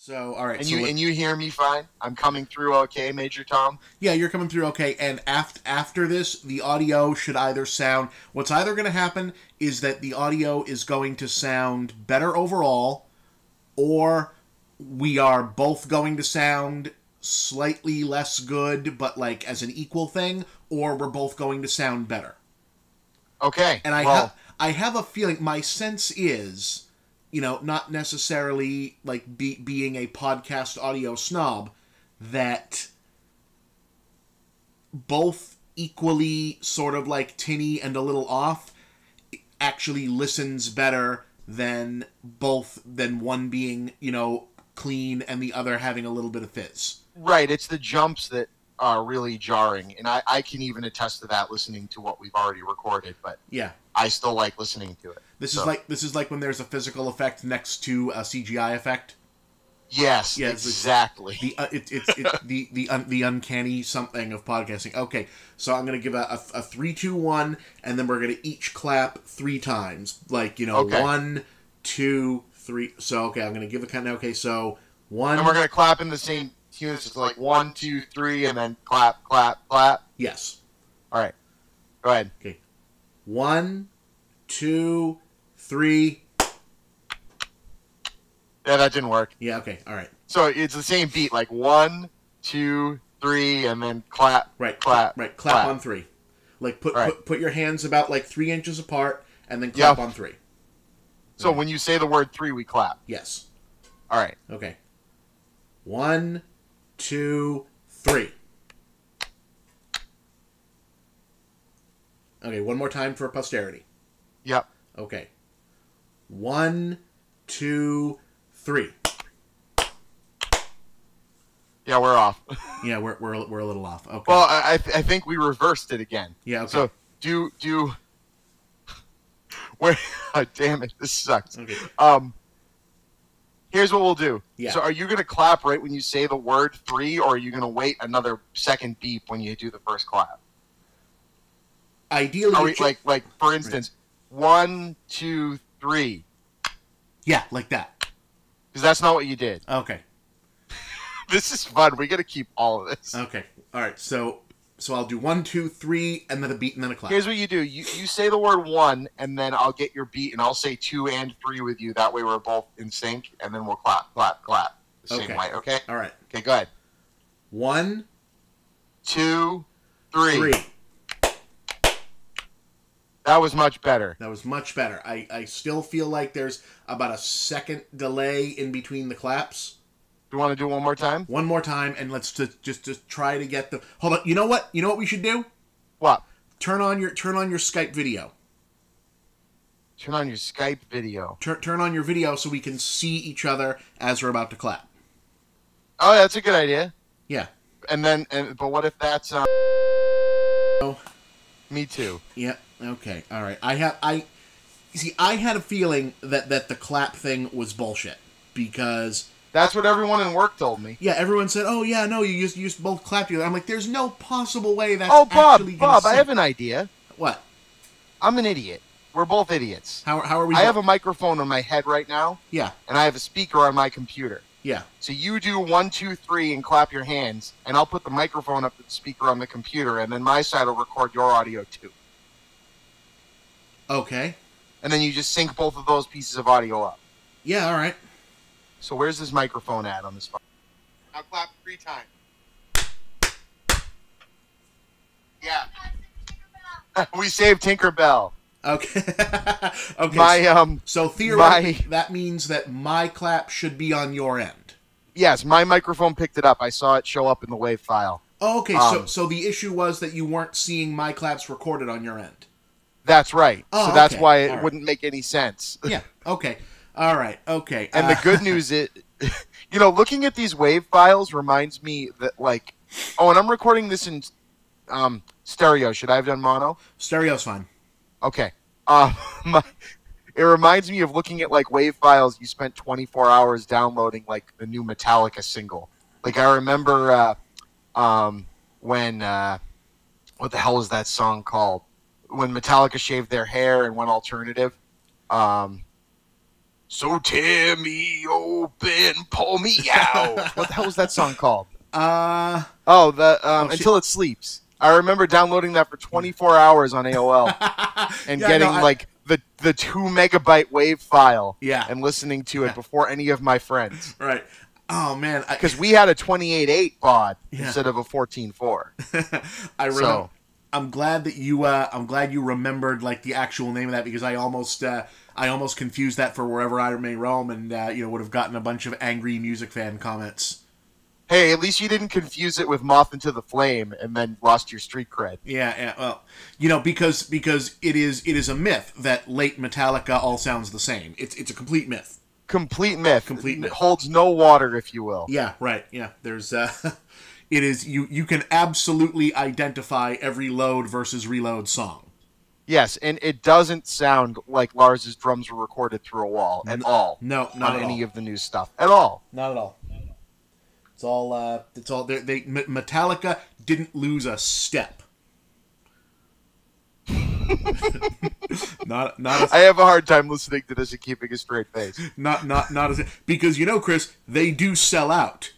So, all right. And you hear me fine? I'm coming through okay, Major Tom? Yeah, you're coming through okay. And after this, the audio should either sound. What's either going to happen is that the audio is going to sound better overall, or we are both going to sound slightly less good, but like as an equal thing, or we're both going to sound better. Okay. And I have a feeling. My sense is, not necessarily like being a podcast audio snob, that both equally sort of like tinny and a little off actually listens better than one being, clean and the other having a little bit of fizz. Right. It's the jumps that are really jarring. And I can even attest to that listening to what we've already recorded. But yeah, I still like listening to it. This is like when there's a physical effect next to a CGI effect. Yes, exactly. It's the uncanny something of podcasting. Okay, so I'm gonna give a 3, 2, 1, and then we're gonna each clap 3 times. Like Okay. 1, 2, 3. So okay, I'm gonna give a count. Okay, so 1. And we're gonna clap in the same units. It's like 1, 2, 3, and then clap, clap, clap. Yes. All right. Go ahead. Okay. 1, 2, 3. Yeah, that didn't work. Yeah. Okay. All right. So it's the same beat, like 1, 2, 3, and then clap. Right. Clap. Right. Clap on 3. Like put your hands about like 3 inches apart, and then clap on 3. So when you say the word 3, we clap. Yes. All right. Okay. 1, 2, 3. Okay, one more time for posterity. Yep. Okay. 1, 2, 3. Yeah, we're off. Yeah, we're a little off. Okay. Well, I think we reversed it again. Yeah. Okay. So do. Where? Oh, damn it! This sucks. Okay. Here's what we'll do. Yeah. So are you gonna clap right when you say the word 3, or are you gonna wait another second beep when you do the first clap? Ideally, like for instance, 1, 2, 3. Yeah, like that. Because that's not what you did. Okay. This is fun. We got to keep all of this. Okay. All right. So I'll do 1, 2, 3, and then a beat, and then a clap. Here's what you do. You say the word 1, and then I'll get your beat, and I'll say 2 and 3 with you. That way we're both in sync, and then we'll clap, clap, clap. The same way, okay? All right. Okay, go ahead. 1, 2, 3. 3. That was much better. That was much better. I still feel like there's about a second delay in between the claps. Do you want to do it one more time? One more time, and let's just try to get the. Hold on. You know what? You know what we should do? What? Turn on your Skype video. Turn on your Skype video. Turn on your video so we can see each other as we're about to clap. Oh, that's a good idea. Yeah. But what if that's Oh. Me too. Yeah. Okay. All right. I had a feeling that the clap thing was bullshit because that's what everyone in work told me. Yeah, everyone said, "Oh yeah, no, you just both clap together." I'm like, "There's no possible way that's Bob, actually gonna Bob, sync." I have an idea. What? I'm an idiot. We're both idiots. How are we? I have a microphone on my head right now. Yeah. And I have a speaker on my computer. Yeah. So you do 1, 2, 3 and clap your hands, and I'll put the microphone up to the speaker on the computer, and then my side will record your audio too. Okay. And then you just sync both of those pieces of audio up. Yeah. All right. So where's this microphone at on this phone? I'll clap 3 times. Yeah. We saved Tinkerbell. Okay. Okay. So theoretically, that means that my clap should be on your end. Yes, my microphone picked it up. I saw it show up in the WAV file. Oh, okay. So the issue was that you weren't seeing my claps recorded on your end. That's right. Oh, so that's okay. why it wouldn't make any sense. Yeah. Okay. All right. Okay. And the good news is, looking at these WAV files reminds me that, like, and I'm recording this in stereo. Should I have done mono? Stereo's fine. Okay. It reminds me of looking at, like, WAV files you spent 24 hours downloading, like, the new Metallica single. Like, I remember when, what the hell is that song called? When Metallica shaved their hair and went alternative. So tear me open, pull me out. What the hell was that song called? Until It Sleeps. I remember downloading that for 24 hours on AOL and getting like the 2 megabyte WAV file and listening to it before any of my friends. Right. Oh man, because we had a 28.8 baud instead of a 14.4. I remember. So, I'm glad that you. I'm glad you remembered like the actual name of that because I almost confused that for Wherever I May Roam and would have gotten a bunch of angry music fan comments. Hey, at least you didn't confuse it with Moth into the Flame and then lost your street cred. Yeah. Well, because it is a myth that late Metallica all sounds the same. It's a complete myth. Complete myth. It holds no water, if you will. Yeah, right. Yeah, there's it is you can absolutely identify every Load versus Reload song. Yes, and it doesn't sound like Lars's drums were recorded through a wall at all. No, not on at any all. of the new stuff at all. Not at all. It's all. It's all. Metallica didn't lose a step. not. I have a hard time listening to this and keeping a straight face. Not as because Chris, they do sell out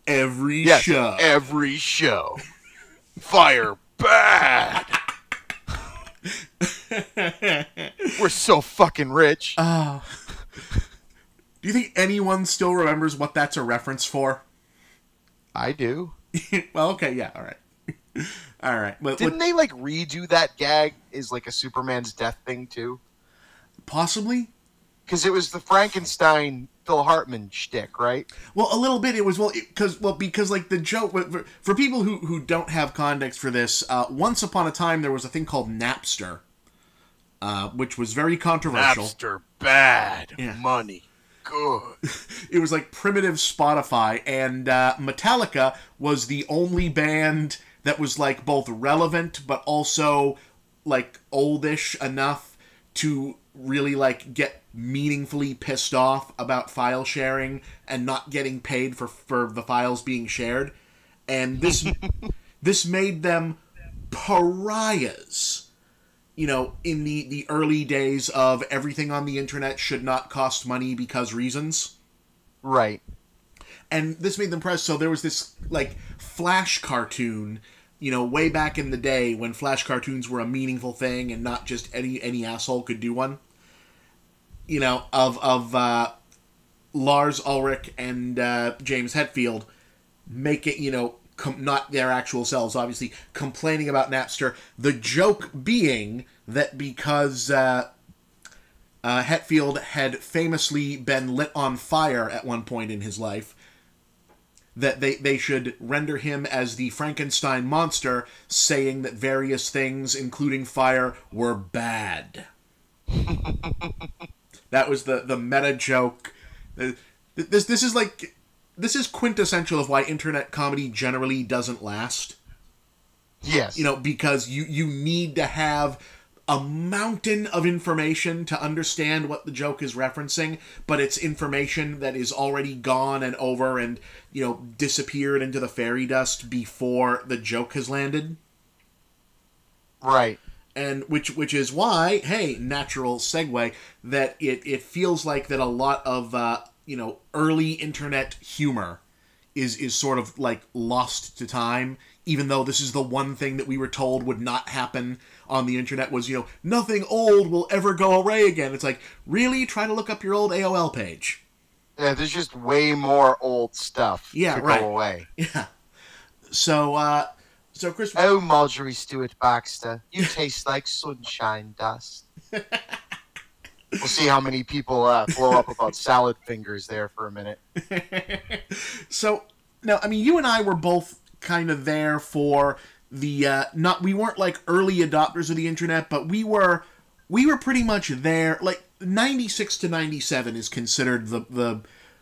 every show. Every show. Fire bad. We're so fucking rich. Do you think anyone still remembers what that's a reference for? I do. Well, okay, yeah, all right. All right. Well, didn't they like redo that gag as like a Superman's death thing too? Possibly. Because it was the Frankenstein Phil Hartman shtick, right? Well, a little bit. It was because like the joke for people who don't have context for this. Once upon a time, there was a thing called Napster, which was very controversial. Napster bad, money good. It was like primitive Spotify, and Metallica was the only band that was like both relevant but also like oldish enough to really like get meaningfully pissed off about file sharing and not getting paid for the files being shared. And this made them pariahs, in the early days of everything on the internet should not cost money because reasons. Right. And this made them press. So there was this like Flash cartoon, way back in the day when Flash cartoons were a meaningful thing and not just any asshole could do one. Of Lars Ulrich and James Hetfield make it, not their actual selves, obviously, complaining about Napster. The joke being that because Hetfield had famously been lit on fire at one point in his life, that they should render him as the Frankenstein monster, saying that various things, including fire, were bad. That was the meta joke. This is quintessential of why internet comedy generally doesn't last. Yes. Because you need to have a mountain of information to understand what the joke is referencing, but it's information that is already gone and over and, disappeared into the fairy dust before the joke has landed. Right. And which is why, hey, natural segue, that it feels like that a lot of early internet humor is sort of like lost to time, even though this is the one thing that we were told would not happen on the internet was, nothing old will ever go away again. It's like, really? Try to look up your old AOL page. Yeah, there's just way more old stuff to go away. Yeah. So Chris... Oh, Marjorie Stewart Baxter, you taste like sunshine dust. We'll see how many people blow up about salad fingers there for a minute. So, now, you and I were both kind of there for the, we weren't like early adopters of the internet, but we were pretty much there. Like, 96 to 97 is considered the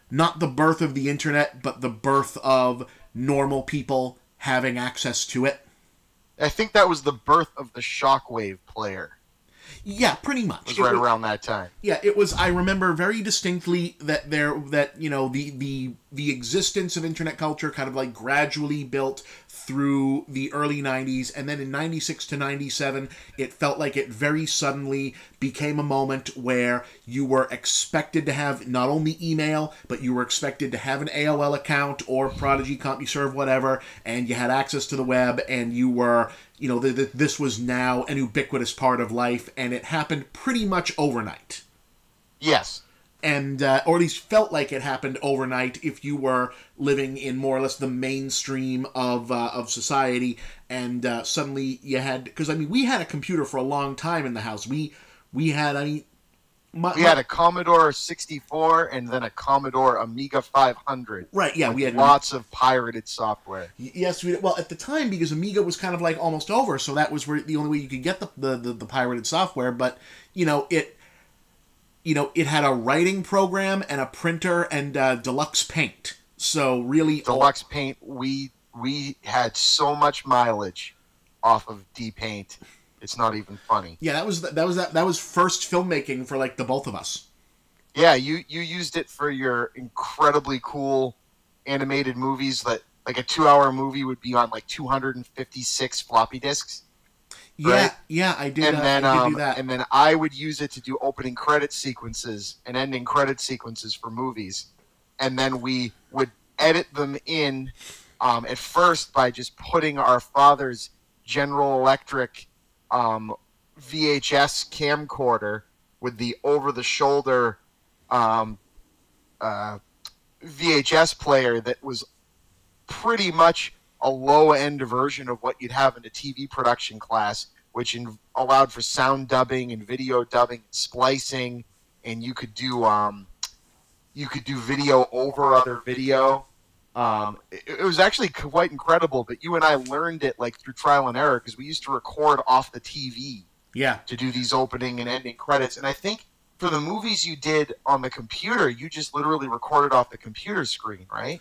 not the birth of the internet, but the birth of normal people having access to it. I think that was the birth of the shockwave player. Yeah, pretty much. It was around that time. Yeah, it was. I remember very distinctly that the the existence of internet culture kind of like gradually built through the early 90s, and then in 96 to 97 it felt like it very suddenly became a moment where you were expected to have not only email, but you were expected to have an AOL account or Prodigy, CompuServe, whatever, and you had access to the web, and you were, you know, this was now an ubiquitous part of life, and it happened pretty much overnight. Yes. And or at least felt like it happened overnight if you were living in more or less the mainstream of society, and suddenly you had, because I mean we had a computer for a long time in the house. We had we had a Commodore 64 and then a Commodore Amiga 500. Right, yeah, we had lots of pirated software. Yes, well at the time, because Amiga was kind of like almost over, so that was where the only way you could get the pirated software. But it had a writing program and a printer and Deluxe Paint. So really, Deluxe Paint, we had so much mileage off of D-Paint. It's not even funny. Yeah, that was first filmmaking for like the both of us. Yeah, you used it for your incredibly cool animated movies that like a 2-hour movie would be on like 256 floppy disks. Yeah, right? Yeah, I did. And then, I did do that. And then I would use it to do opening credit sequences and ending credit sequences for movies, and then we would edit them in at first by just putting our father's General Electric VHS camcorder with the over-the-shoulder VHS player that was pretty much a low-end version of what you'd have in a TV production class, which allowed for sound dubbing and video dubbing and splicing, and you could do video over other video. It was actually quite incredible, but you and I learned it like through trial and error, because we used to record off the TV to do these opening and ending credits. And I think for the movies you did on the computer, you just literally recorded off the computer screen, right?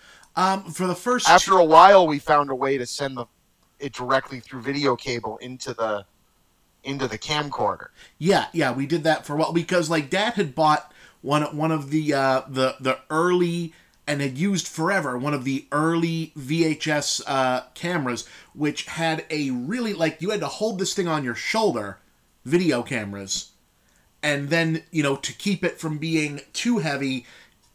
For the first... After a while, we found a way to send it directly through video cable into the camcorder. Yeah, we did that for a while, because like Dad had bought one of the early, and had used forever, one of the early VHS cameras, which had a really, like, you had to hold this thing on your shoulder, video cameras, and then, to keep it from being too heavy,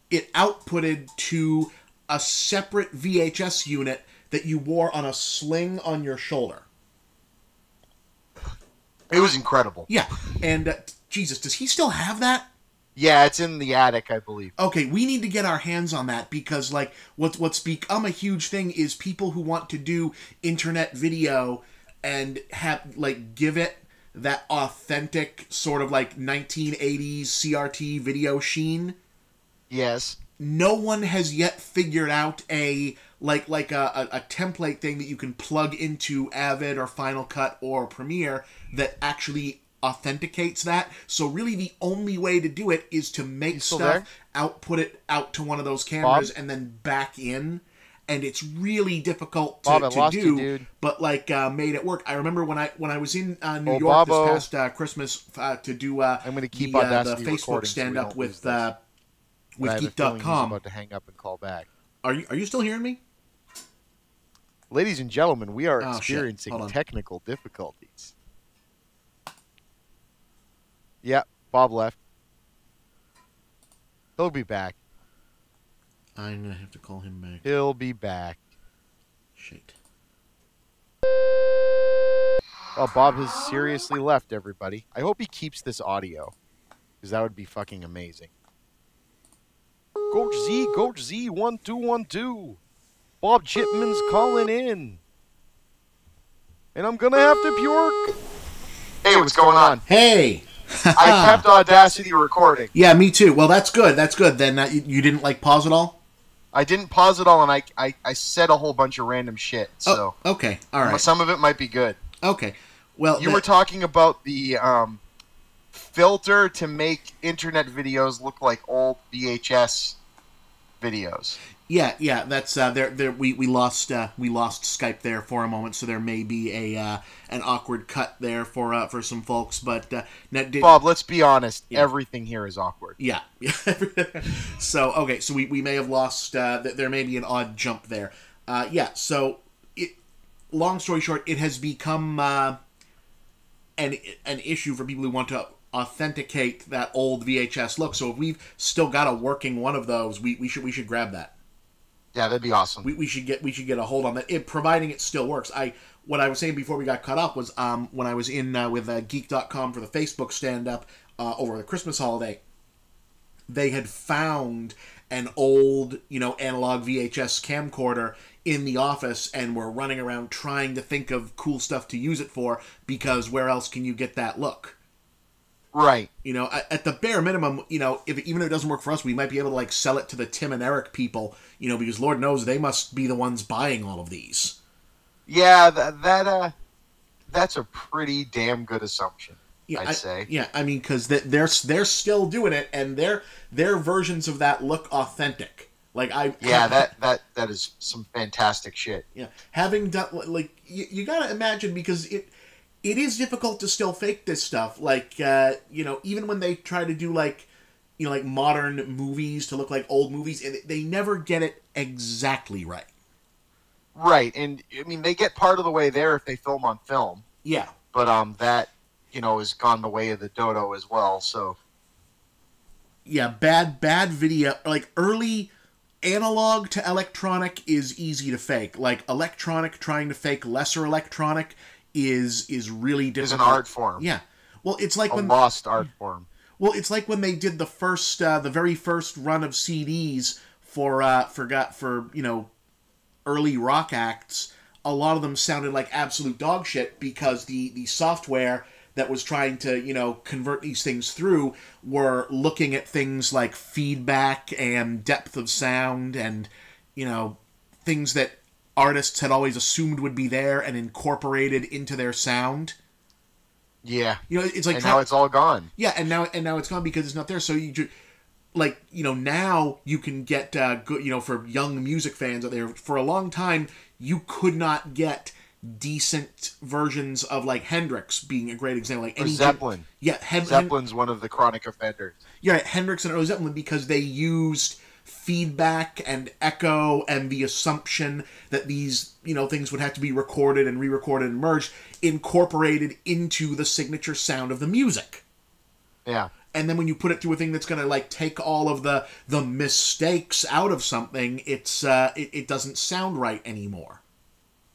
it outputted to a separate VHS unit that you wore on a sling on your shoulder. It was incredible. Yeah, and Jesus, does he still have that? Yeah, it's in the attic, I believe. Okay, we need to get our hands on that, because like what's become a huge thing is people who want to do internet video and give it that authentic sort of like 1980s CRT video sheen. Yes. No one has yet figured out a template thing that you can plug into Avid or Final Cut or Premiere that actually authenticates that. So really the only way to do it is to make stuff, output it out to one of those cameras, Bob? And then back in. And it's really difficult to do, dude. But made it work. I remember when I was in New York this past Christmas to do I'm going to keep the Facebook stand-up so with Geek.com. Geek.com. About to hang up and call back. Are you still hearing me? Ladies and gentlemen, we are experiencing technical difficulties. Yeah, Bob left. He'll be back. I'm going to have to call him back. He'll be back. Shit. Oh, Bob has seriously left, everybody. I hope he keeps this audio, because that would be fucking amazing. Coach Z, 1212. Bob Chipman's calling in. And I'm gonna have to puke. Hey, what's going on? Hey! I kept Audacity recording. Yeah, me too. Well, that's good. Then you didn't pause it all? I didn't pause it all, and I said a whole bunch of random shit. So okay, all right. Some of it might be good. Okay, well, you were talking about the filter to make internet videos look like old VHS videos. Yeah. That's there. We lost Skype there for a moment, so there may be an awkward cut there for some folks. But Bob, let's be honest. Yeah. Everything here is awkward. Yeah. So okay, so we may have lost. There may be an odd jump there. Yeah. So long story short, it has become an issue for people who want to authenticate that old VHS look. So if we've still got a working one of those, we should grab that. Yeah, that'd be awesome. We should get a hold on that, providing it still works. What I was saying before we got cut off was when I was in with Geek.com for the Facebook stand up over the Christmas holiday, they had found an old analog VHS camcorder in the office and were running around trying to think of cool stuff to use it for, because where else can you get that look? Right. At the bare minimum, even if it doesn't work for us, we might be able to sell it to the Tim and Eric people, because Lord knows they must be the ones buying all of these. Yeah, that's a pretty damn good assumption. Yeah, I'd say. Yeah, I mean, because they're still doing it, and their versions of that look authentic. That is some fantastic shit. Yeah, having done you gotta imagine, because it is difficult to still fake this stuff. Even when they try to do modern movies to look like old movies, they never get it exactly right. Right, and I mean they get part of the way there if they film on film. Yeah, but that has gone the way of the dodo as well. So yeah, bad video, early analog to electronic is easy to fake. Electronic trying to fake lesser electronic is really difficult. It's an art form. Yeah. Well, it's like a lost art form. Well, it's like when they did the very first run of CDs for early rock acts. A lot of them sounded like absolute dog shit because the software that was trying to convert these things through were looking at things like feedback and depth of sound and things that artists had always assumed would be there and incorporated into their sound. Yeah. It's like... And now it's all gone. Yeah, and now it's gone because it's not there. So now you can get good, for young music fans out there, for a long time, you could not get decent versions of Hendrix being a great example. Or Zeppelin. Yeah, Zeppelin's one of the chronic offenders. Yeah, Hendrix and Zeppelin, because they used feedback and echo and the assumption that these things would have to be recorded and re-recorded and merged, incorporated into the signature sound of the music. Yeah. And then when you put it to a thing that's going to take all of the mistakes out of something, it doesn't sound right anymore.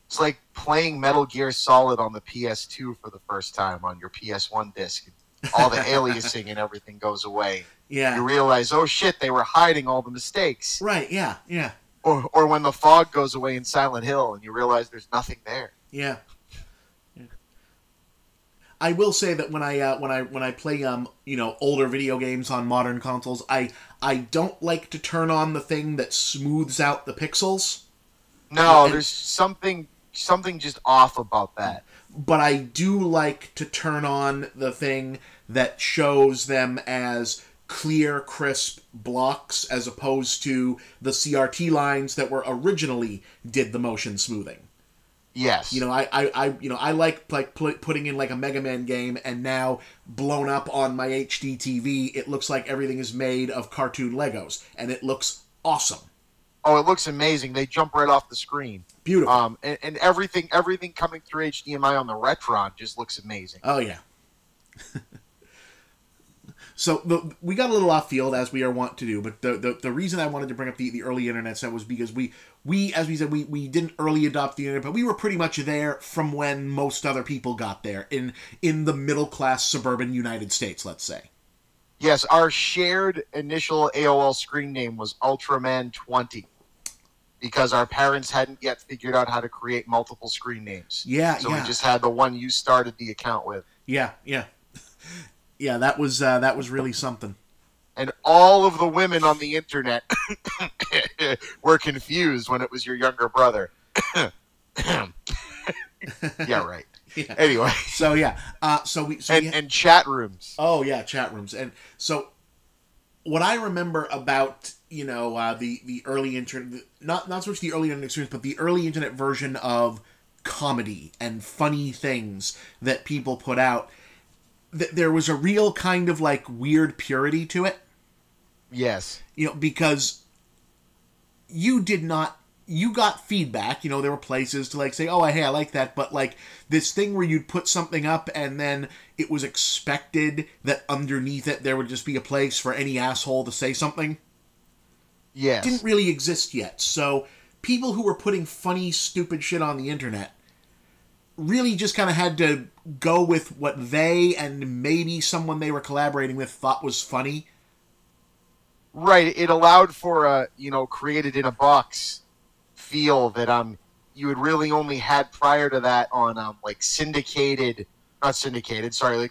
It's like playing Metal Gear Solid on the PS2 for the first time on your PS1 disc. All the aliasing and everything goes away. Yeah. You realize, oh shit, they were hiding all the mistakes. Right, yeah. Or when the fog goes away in Silent Hill and you realize there's nothing there. Yeah. I will say that when I play older video games on modern consoles, I don't like to turn on the thing that smooths out the pixels. No, there's something just off about that. But I do like to turn on the thing that shows them as clear, crisp blocks, as opposed to the CRT lines that were originally did the motion smoothing. Yes. I like putting in a Mega Man game, and now blown up on my HD TV, it looks like everything is made of cartoon Legos, and it looks awesome. Oh, it looks amazing. They jump right off the screen. Beautiful. And everything coming through HDMI on the Retron just looks amazing. Oh, yeah. So we got a little off field, as we are wont to do, but the reason I wanted to bring up the early internet stuff was because we as we said, we didn't early adopt the internet, but we were pretty much there from when most other people got there, in the middle-class suburban United States, let's say. Yes, our shared initial AOL screen name was Ultraman 20. Because our parents hadn't yet figured out how to create multiple screen names. Yeah, so we just had the one you started the account with. Yeah. Yeah, that was really something. And all of the women on the internet were confused when it was your younger brother. Yeah, right. Yeah. Anyway. So yeah. And chat rooms. Oh yeah, chat rooms. And so what I remember about the early internet, not so much the early internet experience, but the early internet version of comedy and funny things that people put out. There was a real kind of like weird purity to it. Yes. Because you did not. You got feedback. There were places to like say, "Oh, hey, I like that," but like this thing where you'd put something up and then it was expected that underneath it there would just be a place for any asshole to say something. Yes. Didn't really exist yet. So people who were putting funny, stupid shit on the internet really just kind of had to go with what they and maybe someone they were collaborating with thought was funny. Right. It allowed for a, created in a box feel that you had really only had prior to that on like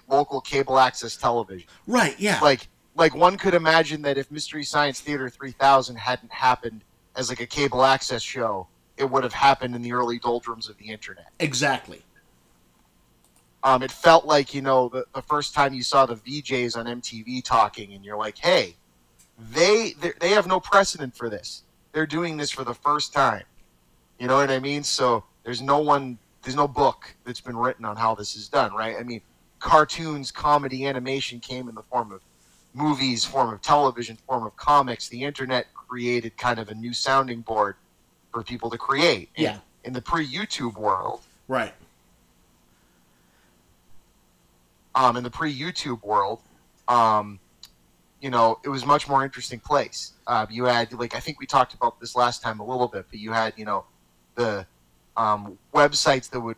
local cable access television. Right, yeah. Like one could imagine that if Mystery Science Theater 3000 hadn't happened as like a cable access show, it would have happened in the early doldrums of the internet. Exactly. It felt like, the first time you saw the VJs on MTV talking and you're like, hey, they have no precedent for this. They're doing this for the first time. You know what I mean? So there's no book that's been written on how this is done, right? I mean, cartoons, comedy, animation came in the form of movies, form of television, form of comics. The internet created kind of a new sounding board for people to create. Yeah. In the pre-YouTube world. Right. In the pre-YouTube world, it was a much more interesting place. You had, like, I think we talked about this last time a little bit, but you had, the websites that would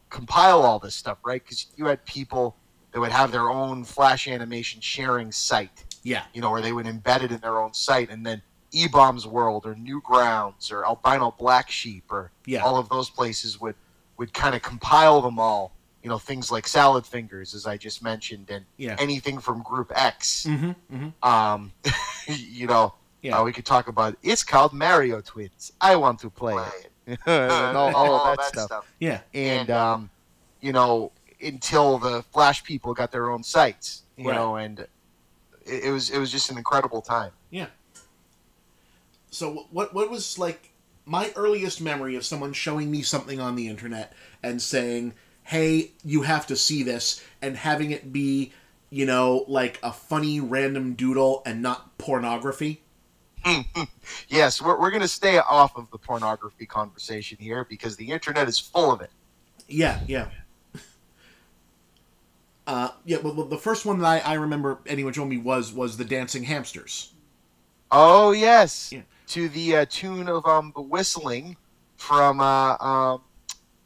compile all this stuff, right? Because you had people that would have their own Flash animation sharing site. Yeah. Where they would embed it in their own site, and then E-Bomb's World or Newgrounds or Albino Black Sheep or all of those places would kind of compile them all. Things like Salad Fingers, as I just mentioned, and anything from Group X. Mm-hmm, mm-hmm. We could talk about, it's called Mario Twins. I want to play it. And all of that stuff. Yeah. And, until the Flash people got their own sites, and it was just an incredible time. Yeah. So what was like my earliest memory of someone showing me something on the internet and saying, hey, you have to see this, and having it be, like a funny random doodle and not pornography? Yes, we're going to stay off of the pornography conversation here because the internet is full of it. Yeah. Well, the first one that I remember anyone showing me was the dancing hamsters. Oh, yes. Yeah. To the tune of the whistling from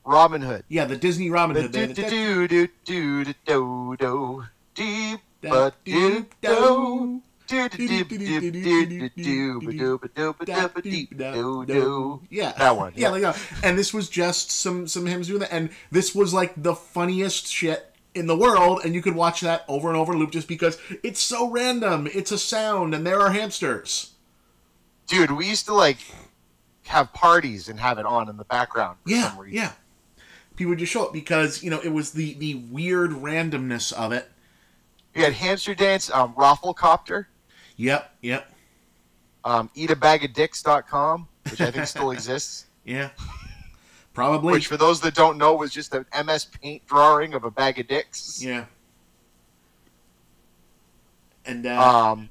Robin Hood. Yeah, the Disney Robin Hood. Yeah, that one. Yeah. And this was just some hymns doing that, and this was like the funniest shit in the world, and you could watch that over and over loop just because it's so random. It's a sound, and there are hamsters. Dude, we used to like have parties and have it on in the background for some reason. Yeah. People would just show it because, it was the weird randomness of it. You had Hamster Dance, Rafflecopter. Yep. Eatabagadicks.com, which I think still exists. Yeah. Probably. Which, for those that don't know, was just an MS Paint drawing of a bag of dicks. Yeah. And,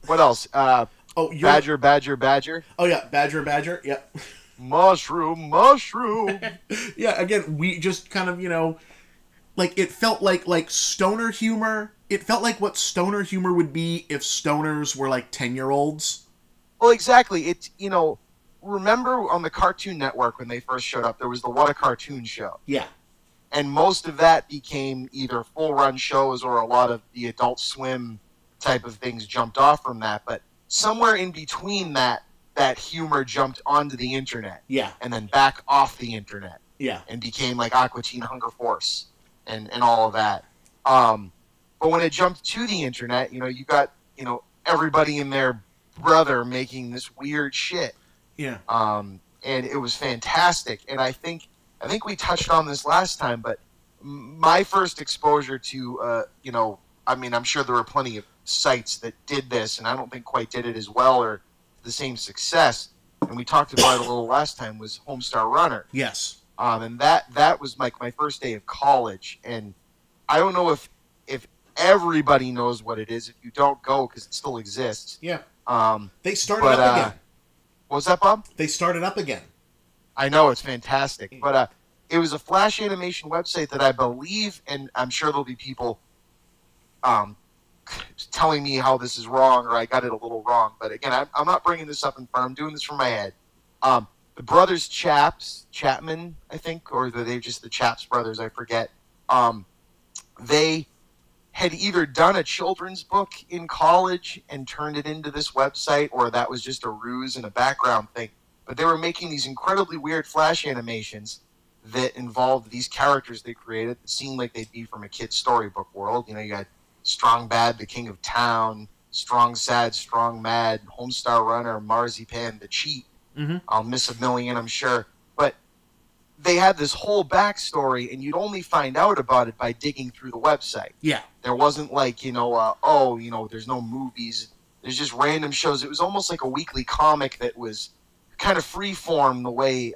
what else? Badger. Oh, yeah, Badger, yep. Mushroom. Yeah, again, we just kind of, like, it felt like stoner humor. It felt like what stoner humor would be if stoners were, like, 10-year-olds. Well, exactly. It's, remember on the Cartoon Network when they first showed up, there was the What a Cartoon show. Yeah. And most of that became either full-run shows or a lot of the Adult Swim type of things jumped off from that. But somewhere in between that humor jumped onto the internet. Yeah. And then back off the internet. Yeah. And became like Aqua Teen Hunger Force and all of that. But when it jumped to the internet, you got, everybody and their brother making this weird shit. Yeah. And it was fantastic. And I think we touched on this last time, but my first exposure to, I'm sure there were plenty of sites that did this, and I don't think quite did it as well or the same success, and we talked about it a little last time, was Homestar Runner. Yes. And that was my first day of college, and I don't know if everybody knows what it is. If you don't, go, because it still exists. Yeah. Um, They started up again. What was that, Bob? They started up again. I know, it's fantastic. But it was a Flash animation website that I believe, and I'm sure there'll be people telling me how this is wrong or I got it a little wrong. But again, I'm not bringing this up in front. I'm doing this from my head. The brothers Chapman, I think, or they're just the Chaps brothers, I forget. They had either done a children's book in college and turned it into this website, or that was just a ruse and a background thing. But they were making these incredibly weird Flash animations that involved these characters they created that seemed like they'd be from a kid's storybook world. You know, you got Strong Bad, the King of Town, Strong Sad, Strong Mad, Homestar Runner, Marzipan, the Cheat. Mm-hmm. I'll miss a million, I'm sure. But they had this whole backstory, and you'd only find out about it by digging through the website. Yeah. There wasn't like, there's no movies. There's just random shows. It was almost like a weekly comic that was kind of free-form the way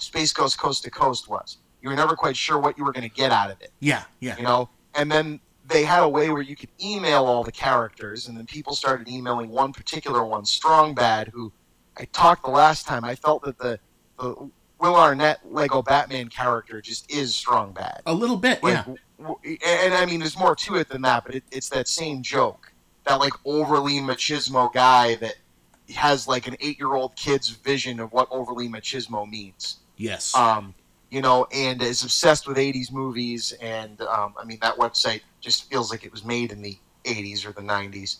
Space Ghost Coast to Coast was. You were never quite sure what you were going to get out of it. Yeah, yeah. You know? And then they had a way where you could email all the characters, and then people started emailing one particular one, Strong Bad, who I talked the last time. I felt that the Will Arnett Lego Batman character just is Strong Bad. A little bit, yeah. And I mean, there's more to it than that, but it's that same joke. That, like, overly machismo guy that has, like, an 8-year-old kid's vision of what overly machismo means. Yes. And is obsessed with 80s movies, and, that website just feels like it was made in the 80s or the 90s.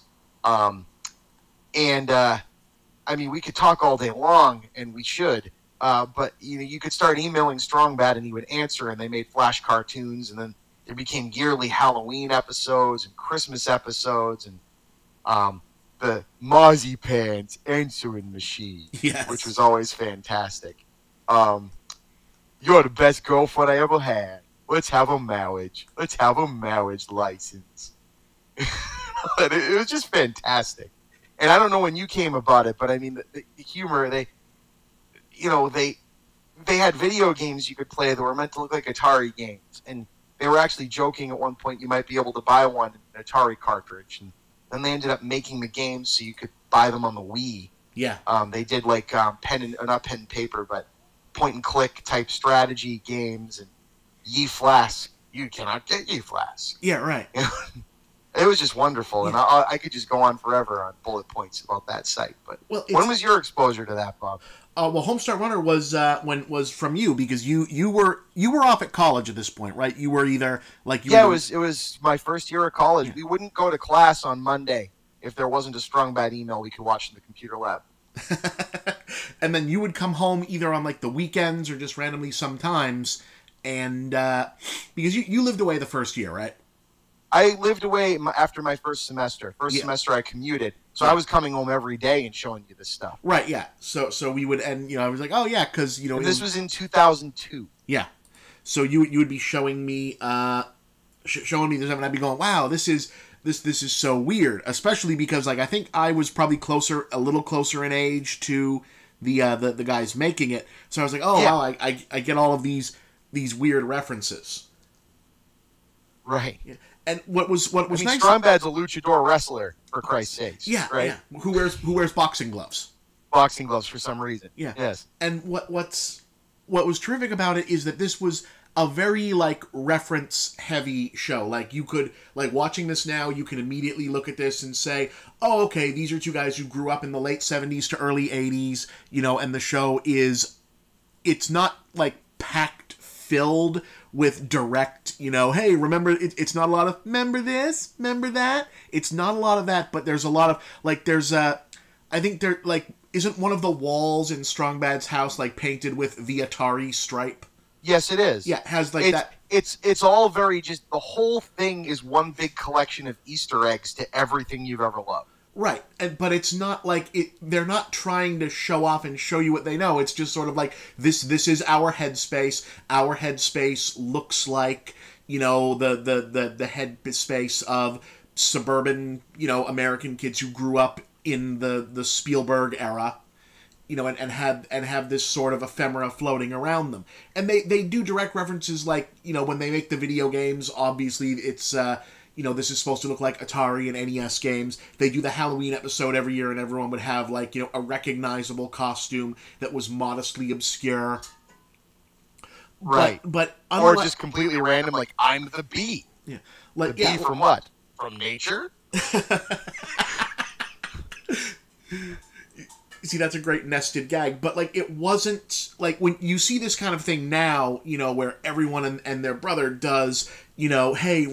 We could talk all day long, and we should, but you could start emailing Strong Bad, and he would answer, and they made Flash cartoons, and then there became yearly Halloween episodes and Christmas episodes, and the Marzipan's answering machine, yes. which was always fantastic. You're the best girlfriend I ever had. Let's have a marriage. Let's have a marriage license. It was just fantastic. And I don't know when you came about it, but I mean, the humor, they had video games you could play that were meant to look like Atari games. And they were actually joking at one point you might be able to buy one, an Atari cartridge. And then they ended up making the games so you could buy them on the Wii. Yeah. They did like not pen and paper, but point and click type strategy games. And Ye Flask, you cannot get Ye Flask. Yeah, right. It was just wonderful, yeah. And I could just go on forever on bullet points about that site. But when was your exposure to that, Bob? Homestar Runner was from you, because you were off at college at this point, right? You were either it was my first year of college. Yeah. We wouldn't go to class on Monday if there wasn't a Strong Bad email we could watch in the computer lab. And then you would come home either on like the weekends or just randomly sometimes, and because you lived away the first year, right? I lived away after my first semester. Semester I commuted, so I was coming home every day and showing you this stuff. Right, yeah. So we would, and I was like, oh yeah, because And this was in 2002. Yeah. So you would be showing me showing me this stuff, and I'd be going, wow, this is so weird, especially because like I think I was probably a little closer in age to the guys making it. So I was like, oh yeah. Wow, I get all of these weird references. Right. Yeah. And what was nice? Strong Bad's a luchador wrestler, for Christ's sakes. Yeah, right. Yeah. Who wears boxing gloves? Boxing gloves for some reason. Yeah. Yes. And what was terrific about it is that this was a very like reference heavy show. Like you could watching this now, you can immediately look at this and say, oh, okay, these are two guys who grew up in the late 70s to early 80s. And the show it's not like packed filled with direct, hey, remember, it's not a lot of, remember this, remember that? It's not a lot of that, but there's a lot of, like, I think there, like, isn't one of the walls in Strong Bad's house, like, painted with the Atari stripe? Yes, it is. Yeah, it has, like, that. It's all very just, the whole thing is one big collection of Easter eggs to everything you've ever loved. Right, but it's not like they're not trying to show off and show you what they know. It's just sort of like, this is our headspace. Our headspace looks like, the headspace of suburban, American kids who grew up in the Spielberg era, and have this sort of ephemera floating around them. And they do direct references, like, when they make the video games, obviously it's, this is supposed to look like Atari and NES games. They do the Halloween episode every year, and everyone would have, like, a recognizable costume that was modestly obscure. Right. But or just completely random, like, I'm the bee. Yeah. The bee from what? From nature? See, that's a great nested gag, but, like, it wasn't, like, when you see this kind of thing now, where everyone and their brother does, hey,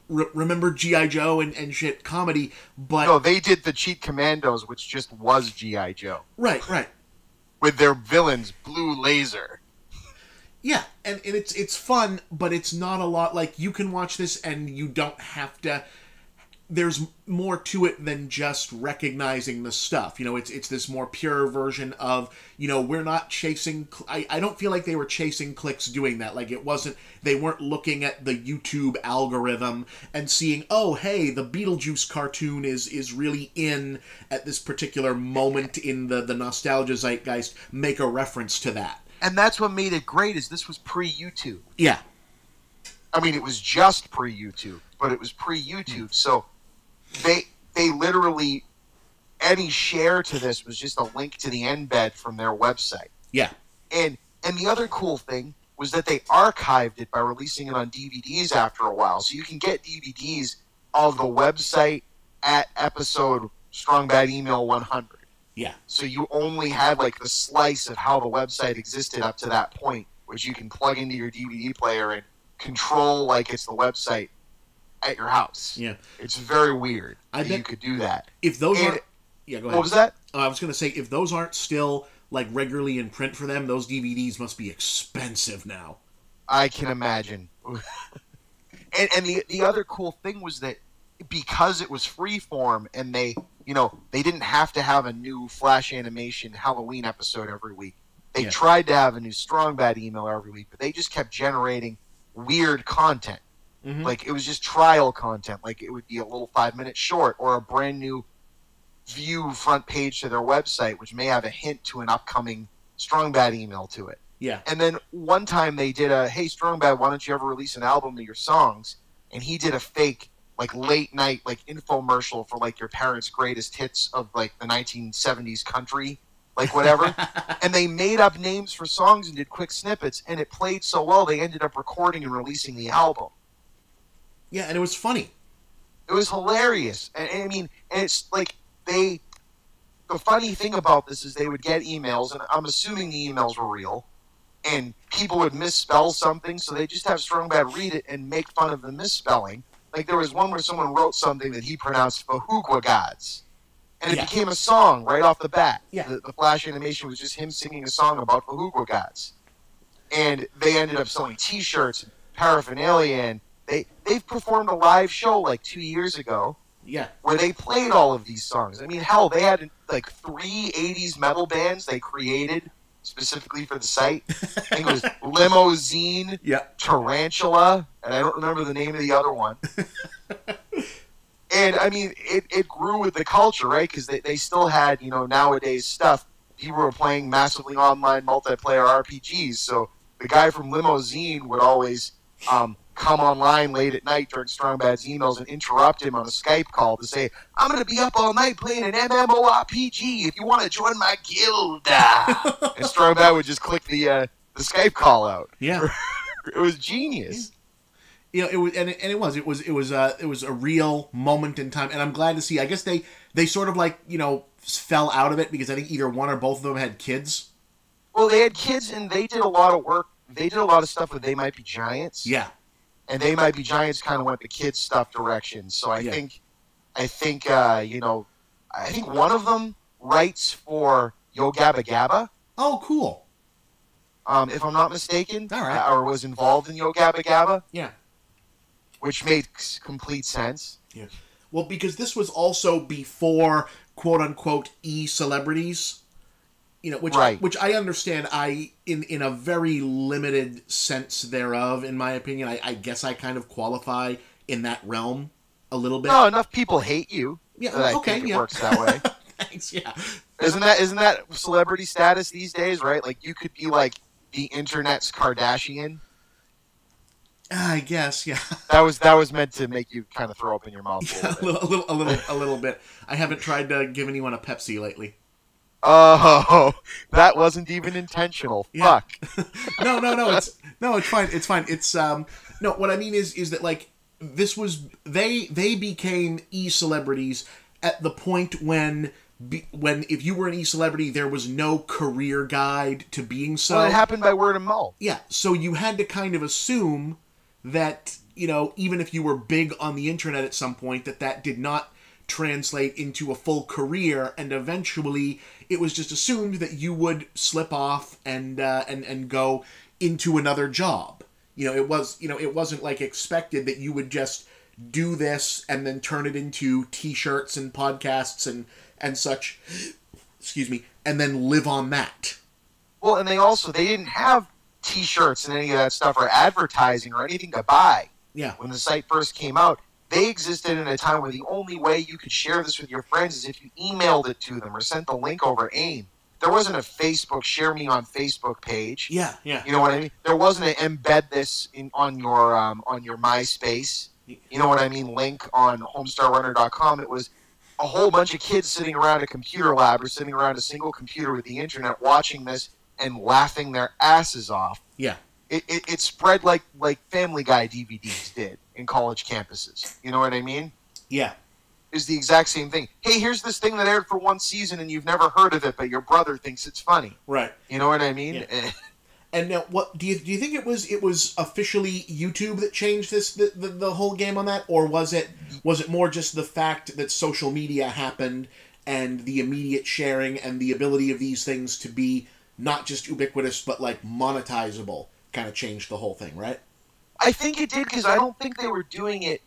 remember G.I. Joe and shit comedy, but... No, they did the Cheat Commandos, which just was G.I. Joe. Right. With their villains, Blue Laser. Yeah, and it's fun, but it's not a lot, like, you can watch this and you don't have to... There's more to it than just recognizing the stuff. It's this more pure version of, we're not chasing... I don't feel like they were chasing clicks doing that. Like, they weren't looking at the YouTube algorithm and seeing, oh, hey, the Beetlejuice cartoon is really in at this particular moment in the nostalgia zeitgeist. Make a reference to that. And that's what made it great, is this was pre-YouTube. Yeah. I mean, it was just pre-YouTube, but it was pre-YouTube, so... They literally, any share to this was just a link to the embed from their website. Yeah. And the other cool thing was that they archived it by releasing it on DVDs after a while. So you can get DVDs of the website at episode Strong Bad Email 100. Yeah. So you only had, like, the slice of how the website existed up to that point, which you can plug into your DVD player and control like it's the website at your house. Yeah. It's very weird I that bet you could do that. If those aren't... Yeah, go ahead. What was that? I was going to say, if those aren't still, like, regularly in print for them, those DVDs must be expensive now. I can imagine. and the other cool thing was that because it was freeform and they didn't have to have a new Flash animation Halloween episode every week. They tried to have a new Strong Bad email every week, but they just kept generating weird content. Mm-hmm. Like, it was just trial content. Like, it would be a little 5-minute short or a brand new view front page to their website, which may have a hint to an upcoming Strong Bad email to it. Yeah. And then one time they did a, hey, Strong Bad, why don't you ever release an album of your songs? And he did a fake, like, late night, like, infomercial for, like, your parents' greatest hits of, like, the 1970s country, like, whatever. And they made up names for songs and did quick snippets, and it played so well they ended up recording and releasing the album. Yeah, and it was funny. It was hilarious. And I mean, and it's like the funny thing about this is they would get emails, and I'm assuming the emails were real, and people would misspell something, so they just have Strong Bad read it and make fun of the misspelling. Like, there was one where someone wrote something that he pronounced Fahugwa Gods, and it became a song right off the bat. Yeah. The Flash animation was just him singing a song about Fahugwa Gods. And they ended up selling T-shirts and paraphernalia, and they've performed a live show like 2 years ago. Yeah. Where they played all of these songs. I mean, hell, they had like 3 80s metal bands they created specifically for the site. I think it was Limousine, Tarantula, and I don't remember the name of the other one. And, I mean, it grew with the culture, right? Because they still had, nowadays stuff. People were playing massively online multiplayer RPGs, so the guy from Limousine would always... come online late at night during Strong Bad's emails and interrupt him on a Skype call to say, I'm going to be up all night playing an MMORPG if you want to join my guild. And Strong Bad would just click the Skype call out. Yeah. It was genius. It was a real moment in time, and I'm glad to see. I guess they sort of like, fell out of it because I think either one or both of them had kids. Well, they had kids, and they did a lot of work. They did a lot of stuff with They Might Be Giants. Yeah. And They Might Be Giants kind of went the kids stuff direction. So I think one of them writes for Yo Gabba Gabba. Oh, cool. If I'm not mistaken. All right. Or was involved in Yo Gabba Gabba. Yeah. Which makes complete sense. Yeah. Well, because this was also before quote-unquote e-celebrities. Which I understand. In a very limited sense thereof, in my opinion, I guess I kind of qualify in that realm a little bit. No, enough people hate you. Yeah, I think it works that way. Thanks. Yeah. Isn't that celebrity status these days, right? Like you could be like the internet's Kardashian. I guess. Yeah. That was meant to make you kind of throw up in your mouth Yeah, a little bit. a little bit. I haven't tried to give anyone a Pepsi lately. Oh, that wasn't even intentional. Yeah. Fuck. It's fine. It's fine. It's no. What I mean is that like this was they became e-celebrities at the point when if you were an e-celebrity there was no career guide to being so. Well, it happened by word of mouth. Yeah. So you had to kind of assume that, you know, even if you were big on the internet at some point, that did not translate into a full career, and eventually it was just assumed that you would slip off and go into another job. It wasn't like expected that you would just do this and then turn it into t-shirts and podcasts and such, excuse me, and then live on that. Well, and they didn't have t-shirts and any of that stuff or advertising or anything to buy. Yeah. When the site first came out, they existed in a time where the only way you could share this with your friends is if you emailed it to them or sent the link over AIM. There wasn't a Facebook share me on Facebook page. Yeah. You know what I mean? There wasn't an embed this on your MySpace. You know what I mean? Link on homestarrunner.com. It was a whole bunch of kids sitting around a computer lab or sitting around a single computer with the internet watching this and laughing their asses off. Yeah. It spread like Family Guy DVDs did in college campuses. You know what I mean? Yeah. It's the exact same thing. Hey, here's this thing that aired for one season and you've never heard of it, but your brother thinks it's funny. Right. You know what I mean? Yeah. And now, what do you think it was officially YouTube that changed the whole game on that, or was it more just the fact that social media happened and the immediate sharing and the ability of these things to be not just ubiquitous but like monetizable kind of changed the whole thing, right? I think it did, because I don't think they were doing it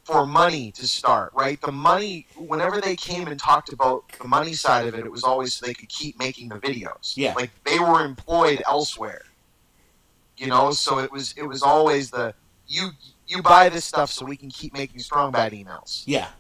for money to start, right? The money, whenever they came and talked about the money side of it, it was always so they could keep making the videos. Yeah. Like, they were employed elsewhere. You know, so it was always the, you buy this stuff so we can keep making Strong Bad emails. Yeah.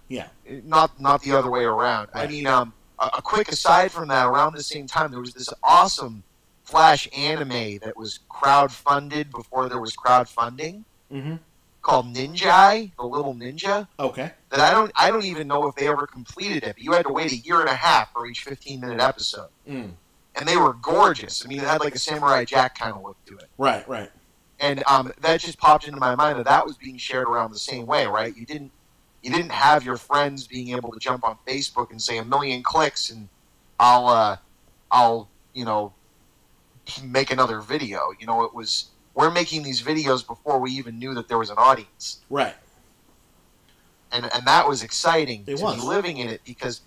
Not the other way around. Right. I mean, a quick aside from that, around the same time, there was this awesome Flash anime that was crowdfunded before there was crowdfunding. Mm-hmm. Called Ninja, the little ninja. Okay. That I don't even know if they ever completed it. But you had to wait a year and a half for each 15-minute episode. Mm. And they were gorgeous. I mean, it had like a Samurai Jack kind of look to it. Right. And that just popped into my mind that was being shared around the same way, right? You didn't have your friends being able to jump on Facebook and say 1 million clicks and I'll make another video. You know, it was, we're making these videos before we even knew that there was an audience. Right. And that was exciting to be living in it, because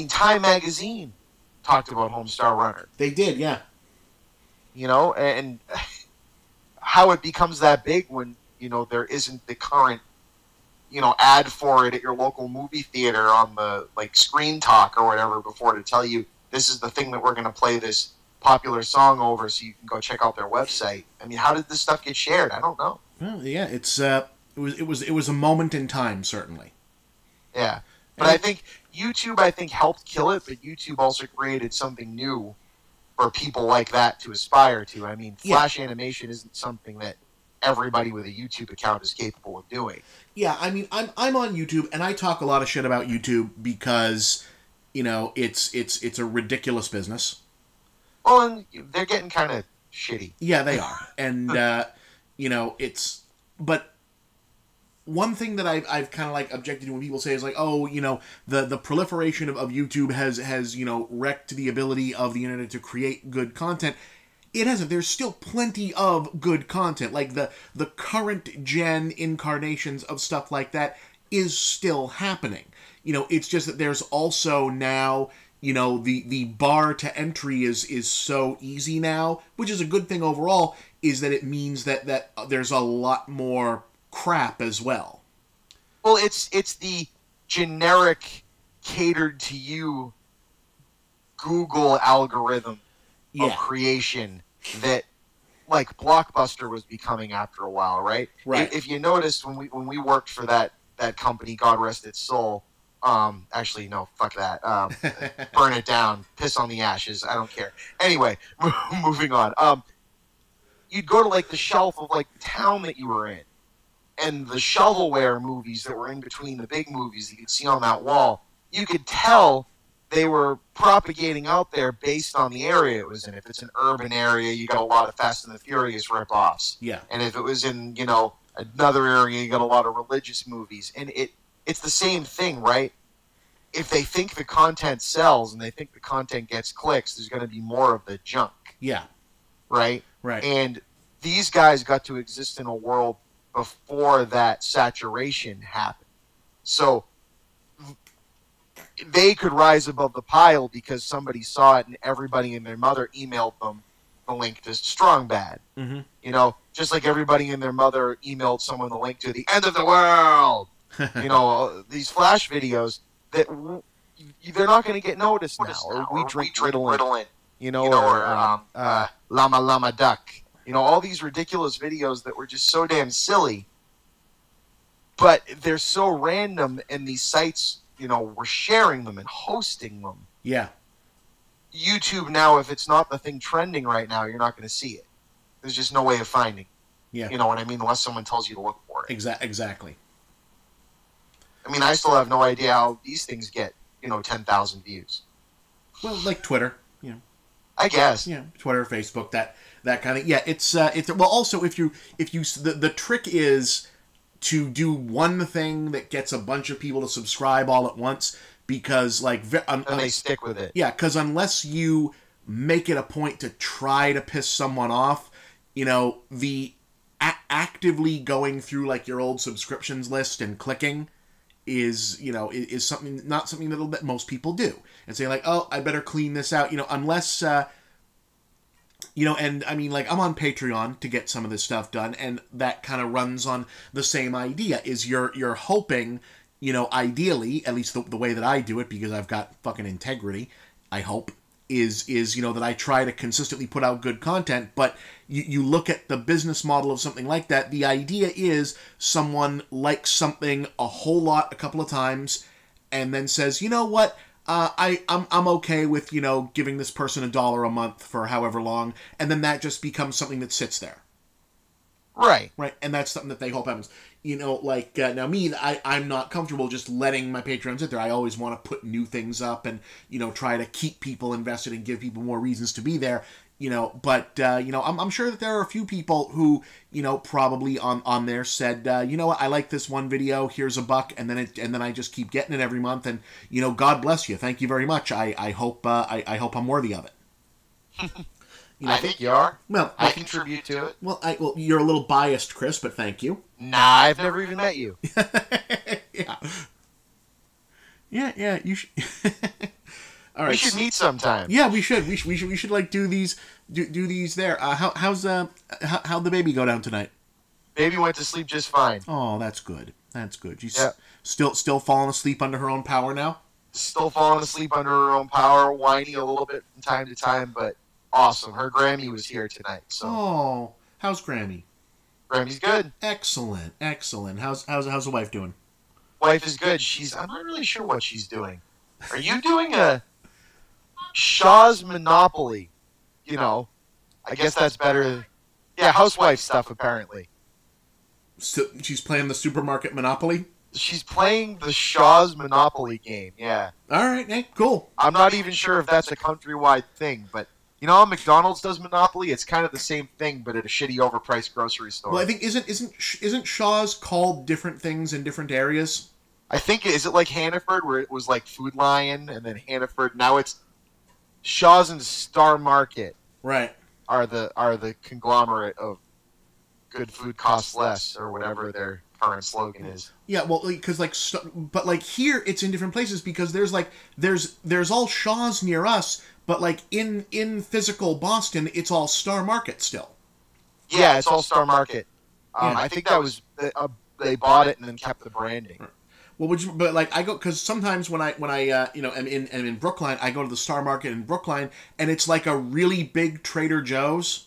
Time Magazine talked about Homestar Runner. They did, yeah. You know, and how it becomes that big when, there isn't the current, ad for it at your local movie theater on the, Screen Talk or whatever before to tell you this is the thing that we're going to play this popular song over so you can go check out their website. I mean, how did this stuff get shared? I don't know. Well, yeah, it was a moment in time, certainly. Yeah. But I think YouTube helped kill it, but YouTube also created something new for people like that to aspire to. I mean, Flash animation isn't something that everybody with a YouTube account is capable of doing. Yeah, I mean, I'm on YouTube and I talk a lot of shit about YouTube because, it's a ridiculous business. Well, and they're getting kind of shitty. Yeah, they are. And, but one thing that I've kind of objected to when people say is the proliferation of YouTube has wrecked the ability of the internet to create good content. It hasn't. There's still plenty of good content. Like the current gen incarnations of stuff like that is still happening. It's just that there's also now, the bar to entry is so easy now, which is a good thing overall, is that it means that there's a lot more crap as well. Well, it's the generic catered to you Google algorithm of creation that Blockbuster was becoming after a while, right? Right. If you noticed when we worked for that company, God rest its soul, Actually, no, fuck that. Burn it down, piss on the ashes. I don't care. Anyway, moving on. You'd go to like the shelf of like the town that you were in, and the shovelware movies that were in between the big movies that you could see on that wall. You could tell they were propagating out there based on the area it was in. If it's an urban area, you got a lot of Fast and the Furious ripoffs. Yeah. And if it was in, another area, you got a lot of religious movies. And it's the same thing, right? If they think the content sells and they think the content gets clicks, there's going to be more of the junk. Yeah. Right? Right. And these guys got to exist in a world before that saturation happened. So they could rise above the pile because somebody saw it and everybody and their mother emailed them the link to Strong Bad. Mm-hmm. Just like everybody and their mother emailed someone the link to the end of the world. These flash videos that they're not going to get noticed now. Or we drink Ritalin. Or Llama Llama Duck. All these ridiculous videos that were just so damn silly. But they're so random, and these sites, were sharing them and hosting them. Yeah. YouTube now, if it's not the thing trending right now, you're not going to see it. There's just no way of finding it. Yeah. You know what I mean? Unless someone tells you to look for it. Exactly. I mean, I still have no idea how these things get, 10,000 views. Well, like Twitter, I guess. Yeah, Twitter, Facebook, that kind of. Yeah, it's well. Also, if you the trick is to do one thing that gets a bunch of people to subscribe all at once, because and they stick with it. Yeah, because unless you make it a point to try to piss someone off, the actively going through like your old subscriptions list and clicking is not something that most people do, and say like, oh, I better clean this out, unless and I mean, like, I'm on Patreon to get some of this stuff done, and that kind of runs on the same idea. Is you're hoping, ideally, at least the way that I do it, because I've got fucking integrity, I hope, is that I try to consistently put out good content. But you look at the business model of something like that, the idea is someone likes something a whole lot a couple of times, and then says, you know what, I'm okay with, giving this person $1 a month for however long, and then that just becomes something that sits there. Right. Right, and that's something that they hope happens. Now me, I'm not comfortable just letting my Patreon sit there. I always want to put new things up and, try to keep people invested and give people more reasons to be there. But I'm sure that there are a few people who, probably on there said, you know what, I like this one video, here's $1, and then I just keep getting it every month, and, God bless you, thank you very much. I hope I'm worthy of it. I think you are. Well, I contribute to it. Well, you're a little biased, Chris, but thank you. Nah, I've never even met you. Yeah, you should. All right. We should meet sometime. Yeah, we should. We should like do these there. How'd the baby go down tonight? Baby went to sleep just fine. Oh, that's good. She's still falling asleep under her own power now? Still falling asleep under her own power, whining a little bit from time to time, but awesome. Her Grammy was here tonight. So. Oh, how's Grammy? Grammy's good. Excellent. How's the wife doing? Wife is good. I'm not really sure what she's doing. Are you doing a Shaw's Monopoly? I guess that's better. Yeah, housewife stuff apparently. So she's playing the supermarket Monopoly? She's playing the Shaw's Monopoly game, yeah. All right, hey, cool. I'm not even sure if that's a countrywide thing, but how McDonald's does Monopoly? It's kind of the same thing, but at a shitty, overpriced grocery store. Well, I think isn't Shaw's called different things in different areas? I think is it like Hannaford, where it was like Food Lion, and then Hannaford. Now it's Shaw's and Star Market. Right. Are the conglomerate of good food costs less, or whatever their current slogan is. Yeah, well, because but here it's in different places, because there's all Shaw's near us. But in physical Boston, it's all Star Market still. Yeah, it's all Star Market. I think that was they bought it and then kept the branding. Well, I go, because sometimes when I am in Brookline, I go to the Star Market in Brookline, and it's like a really big Trader Joe's.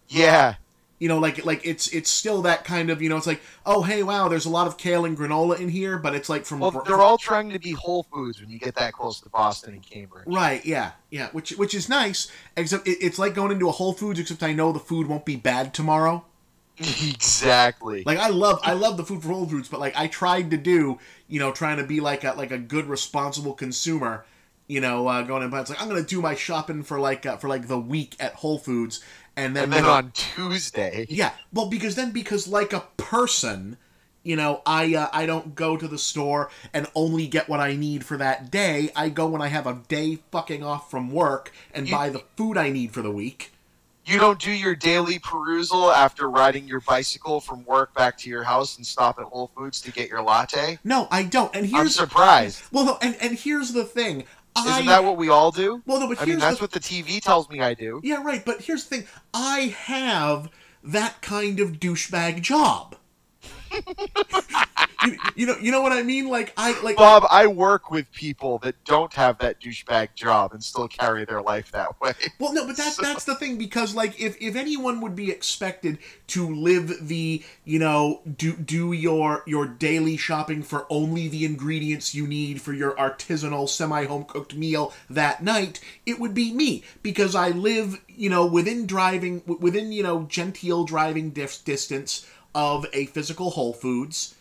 Yeah, You know, like it's still that kind of, it's like, oh, hey, wow, there's a lot of kale and granola in here, but it's like from... Well, they're all trying to be Whole Foods when you get that close to Boston and Cambridge. Right, yeah, which is nice, except it's like going into a Whole Foods, except I know the food won't be bad tomorrow. Exactly. Like, I love the food for Whole Foods, but like I tried to do, trying to be like a good responsible consumer, going in, but it's like I'm gonna do my shopping for the week at Whole Foods, and then on Tuesday, yeah, well, because like a person, I don't go to the store and only get what I need for that day. I go when I have a day fucking off from work and buy the food I need for the week. You don't do your daily perusal after riding your bicycle from work back to your house and stop at Whole Foods to get your latte? No, I don't. And I'm surprised. Well, no, and here's the thing. Isn't that what we all do? Well, no, but I mean, that's what the TV tells me I do. Yeah, right, but here's the thing. I have that kind of douchebag job. you know what I mean? Bob, I work with people that don't have that douchebag job and still carry their life that way. Well, no, but that's the thing, because if anyone would be expected to live the do your daily shopping for only the ingredients you need for your artisanal semi-home cooked meal that night, it would be me, because I live within genteel driving distance of a physical Whole Foods,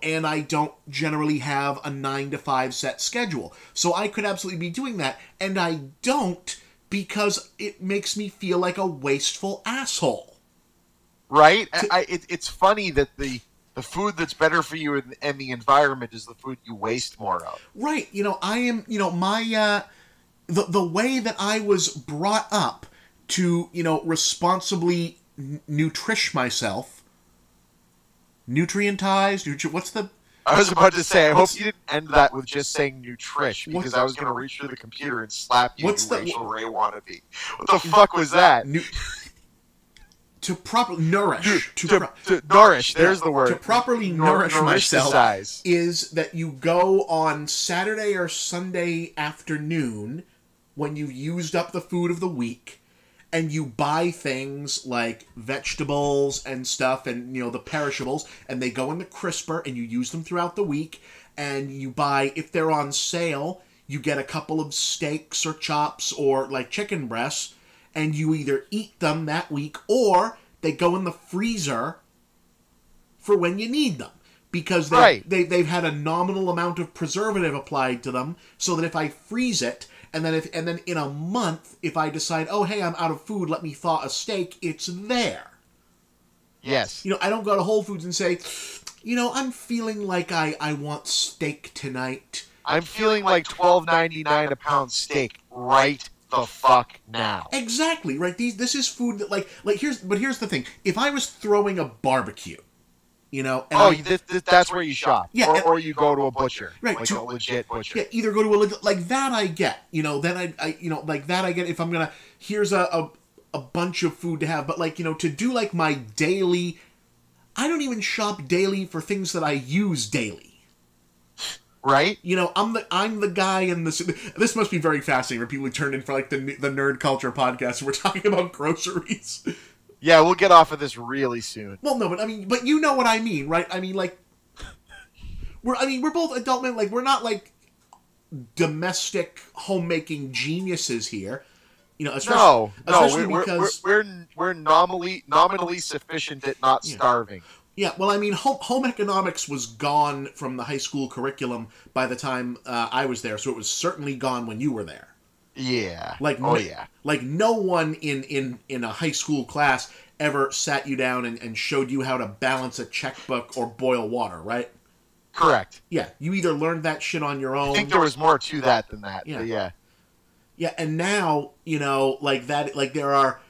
and I don't generally have a 9-to-5 set schedule. So I could absolutely be doing that, and I don't, because it makes me feel like a wasteful asshole. Right? It's funny that the food that's better for you and the environment is the food you waste more of. Right. I am, my, the way that I was brought up to, responsibly nutrish myself, nutrientize, what's the... I was about to say, I hope you didn't end that with just saying nutrish, because I was going to reach through the computer and slap you, what's you Rachel Ray wannabe. What the fuck was that? To properly nourish. To nourish, there's the word. To properly nourish myself size. Is that you go on Saturday or Sunday afternoon, when you've used up the food of the week, and you buy things like vegetables and stuff, and the perishables, and they go in the crisper, and you use them throughout the week, and you buy, if they're on sale, you get a couple of steaks or chops or like chicken breasts, and you either eat them that week, or they go in the freezer for when you need them, because they've had a nominal amount of preservative applied to them, so that if I freeze it, and then in a month, if I decide, oh, hey, I'm out of food, let me thaw a steak, it's there. Yes. I don't go to Whole Foods and say, I'm feeling like I want steak tonight. I'm feeling like $12.99 a pound steak right the fuck now. Exactly, right? This is food that, here's the thing. If I was throwing a barbecue, that's where you shop. Yeah, or you go to a butcher. Right. A legit butcher. Yeah, either go to like that I get. Then I like that I get if I'm gonna, here's a bunch of food to have. But to do my daily, I don't even shop daily for things that I use daily. Right? I'm the guy in this. This must be very fascinating for people who turned in for the Nerd Culture podcast. We're talking about groceries. Yeah, we'll get off of this really soon. Well, no, but you know what I mean, right? I mean, we're both adult men. We're not domestic homemaking geniuses here. Especially because we're nominally sufficient at not starving. Yeah, well, home economics was gone from the high school curriculum by the time I was there, so it was certainly gone when you were there. Yeah. No one in a high school class ever sat you down and showed you how to balance a checkbook or boil water, right? Correct. Yeah, you either learned that shit on your own. I think there was more to that than that. Yeah. But yeah. Yeah, and now, there are,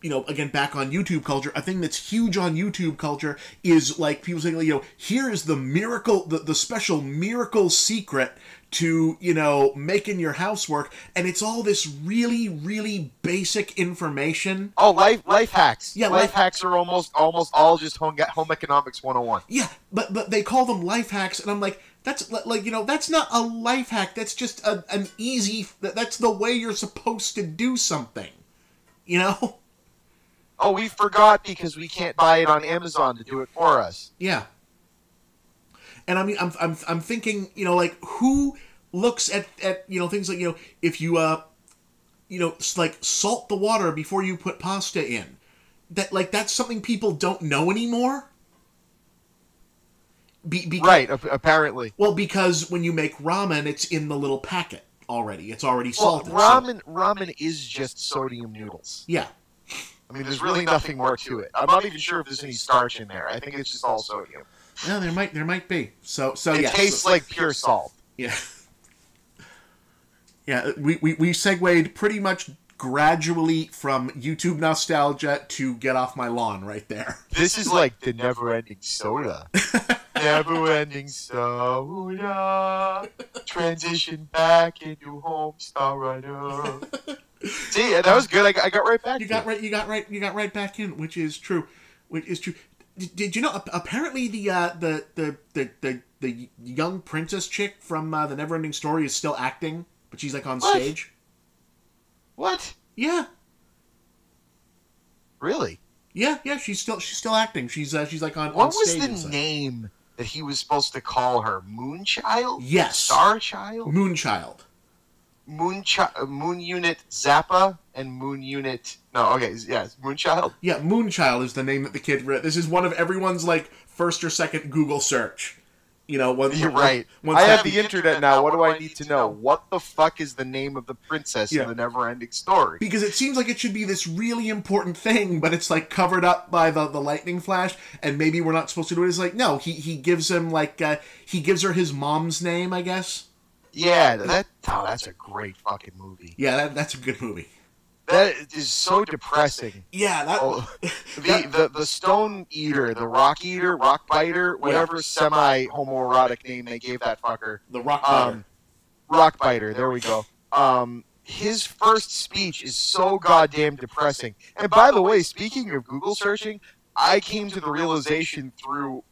again, back on YouTube culture, a thing that's huge on YouTube culture is, people saying, here is the miracle, the special miracle secret to, making your house work, and it's all this really, really basic information. Oh, life hacks. Yeah, life hacks are almost all just home economics 101. Yeah, but they call them life hacks, and I'm like, that's that's not a life hack. That's just an easy. That's the way you're supposed to do something. oh, we forgot because we can't buy it on Amazon to do it for us. Yeah. And I mean, I'm thinking, like, who looks at things like, if you like salt the water before you put pasta in, that's something people don't know anymore. Right, apparently. Well, because when you make ramen, it's in the little packet already. It's already salted. Ramen is just sodium noodles. Yeah. I mean, there's really nothing more to it. I'm not even sure if there's any starch in there. I think it's just all sodium. Yeah, there might be. So it tastes like pure salt. Yeah. Yeah, we segued pretty much gradually from YouTube nostalgia to Get Off My Lawn right there. This is like the never-ending soda. Never-ending soda. Transition back into Homestar Runner. See, that was good. I got right back. You got right back in, which is true. Did you know? Apparently, the young princess chick from the Neverending Story is still acting, but she's like on stage. What? Yeah. Really? Yeah. She's still acting. She's like on. What on stage was the name that he was supposed to call her? Moonchild? Yes. Starchild? Moonchild. Moon Unit Zappa and Moon Unit. No, okay, yes, Moonchild. Yeah, Moonchild is the name that the kid read. This is one of everyone's like first or second Google search. You're right. I have the internet now. What do I need to know? What the fuck is the name of the princess in the Never-Ending Story? Because it seems like it should be this really important thing, but it's like covered up by the lightning flash, and maybe we're not supposed to do it. It's like, no, he gives him like he gives her his mom's name, I guess. Yeah, that's a great fucking movie. Yeah, that's a good movie. That is so depressing. Yeah, the Stone Eater, the Rock Eater, Rock Biter, whatever semi-homoerotic name they gave that fucker. The Rock Biter. Rock Biter, there we go. His first speech is so goddamn depressing. And by the way, speaking of Google searching, I came to the realization through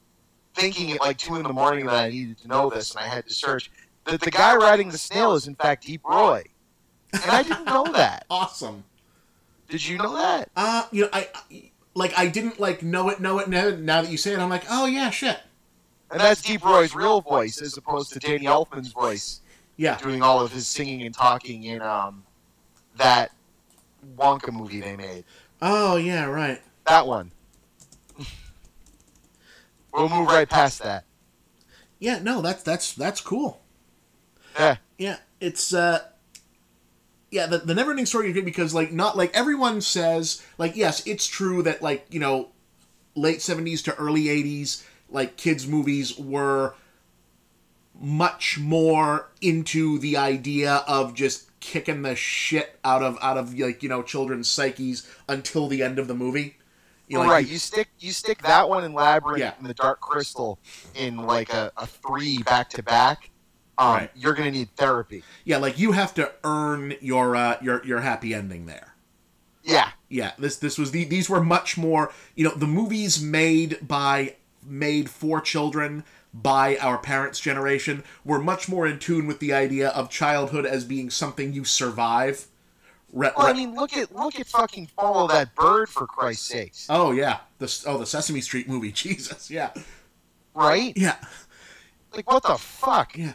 thinking at like 2 in the morning that I needed to know this, and I had to search, that the guy riding the snail is in fact Deep Roy. And I didn't know that. Awesome. Did you know that? I didn't know it now that you say it. I'm like, oh yeah, shit. And that's Deep Roy's real voice as opposed to Danny Elfman's voice. Yeah. Doing all of his singing and talking in that Wonka movie they made. Oh yeah, right. That one. We'll move right past that. Yeah, no, that's cool. Yeah. Yeah, it's yeah, the Neverending Story is good because not everyone says, yes, it's true that late 70s to early 80s kids movies were much more into the idea of just kicking the shit out of children's psyches until the end of the movie. Right, you stick that one in Labyrinth and the Dark Crystal in a 3 back to back. Right. You're going to need therapy. Yeah, you have to earn your happy ending there. Yeah. Yeah, these were much more, the movies made for children by our parents' generation were much more in tune with the idea of childhood as being something you survive. I mean, look at fucking Follow That Bird, for Christ's sakes. Oh yeah, the Sesame Street movie, Jesus, yeah. Right? Yeah. What the fuck? Yeah.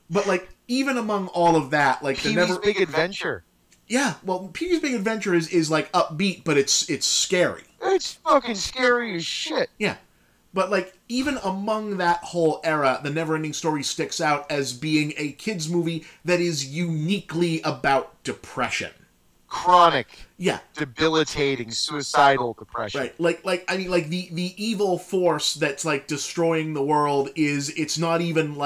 But even among all of that, Pee-wee's Big Adventure. Yeah, well, Pee-wee's Big Adventure is upbeat, but it's scary. It's fucking scary as shit. Yeah. But even among that whole era, The Neverending Story sticks out as being a kids movie that is uniquely about depression. Chronic. Yeah. Debilitating, suicidal depression. Right. The evil force that's destroying the world it's not even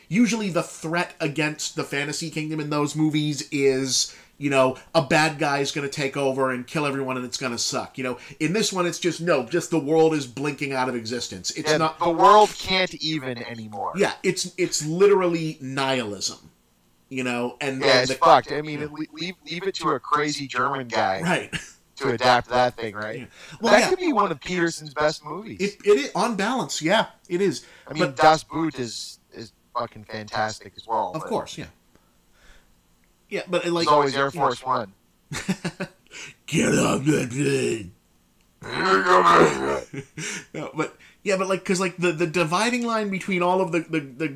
usually the threat against the fantasy kingdom in those movies is, a bad guy's going to take over and kill everyone and it's going to suck. In this one, it's just the world is blinking out of existence. It's not... The world can't even anymore. Yeah, it's literally nihilism. It's fucked. I mean, leave it to a crazy German guy. Right. To adapt that thing, right? Yeah. Well, that could be one of Peterson's best movies. It is, on balance, yeah, it is. I mean, Das Boot is fucking fantastic as well. Of course, yeah. Yeah, but it's always Air Force One. Get off that thing. No, but yeah, but like, because like the dividing line between all of the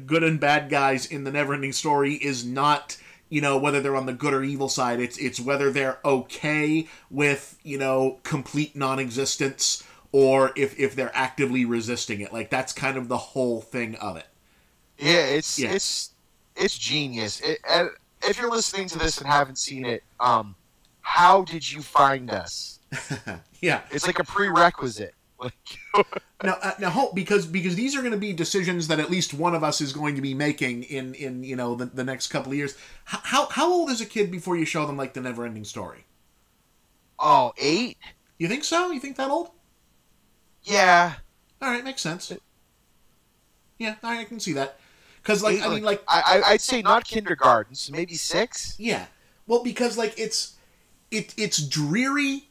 good and bad guys in the Neverending Story is not, whether they're on the good or evil side. It's whether they're okay with, complete non-existence, or if they're actively resisting it. Like, that's kind of the whole thing of it. Yeah, it's genius. And if you're listening to this and haven't seen it, how did you find us? Yeah, it's like a prerequisite. Now, because these are going to be decisions that at least one of us is going to be making in the next couple of years. How old is a kid before you show them like the Neverending Story? Oh, 8? You think so? You think that old? Yeah. All right, makes sense. Yeah, I can see that. Because like, I mean, like, I'd say not kindergarten, so maybe 6. Yeah, well, because like it's dreary,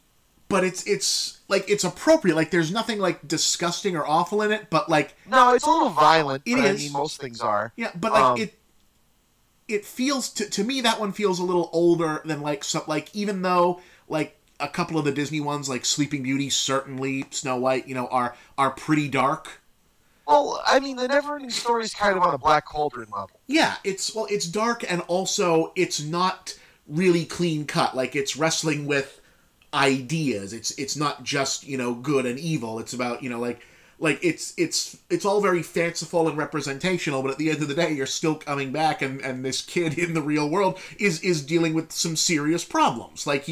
but it's like it's appropriate. Like, there's nothing like disgusting or awful in it, but like, no, it's a little violent. It but is. I mean, most things are. Yeah, but like it feels to me, that one feels a little older than like even though like a couple of the Disney ones like Sleeping Beauty, certainly Snow White, are pretty dark. Well, I mean, the Neverending Story is kind of on a Black Cauldron level. Yeah, it's dark, and also it's not really clean cut. Like, it's wrestling with ideas. It's not just, good and evil. It's about, like it's all very fanciful and representational, but at the end of the day, you're still coming back, and this kid in the real world is dealing with some serious problems. Like,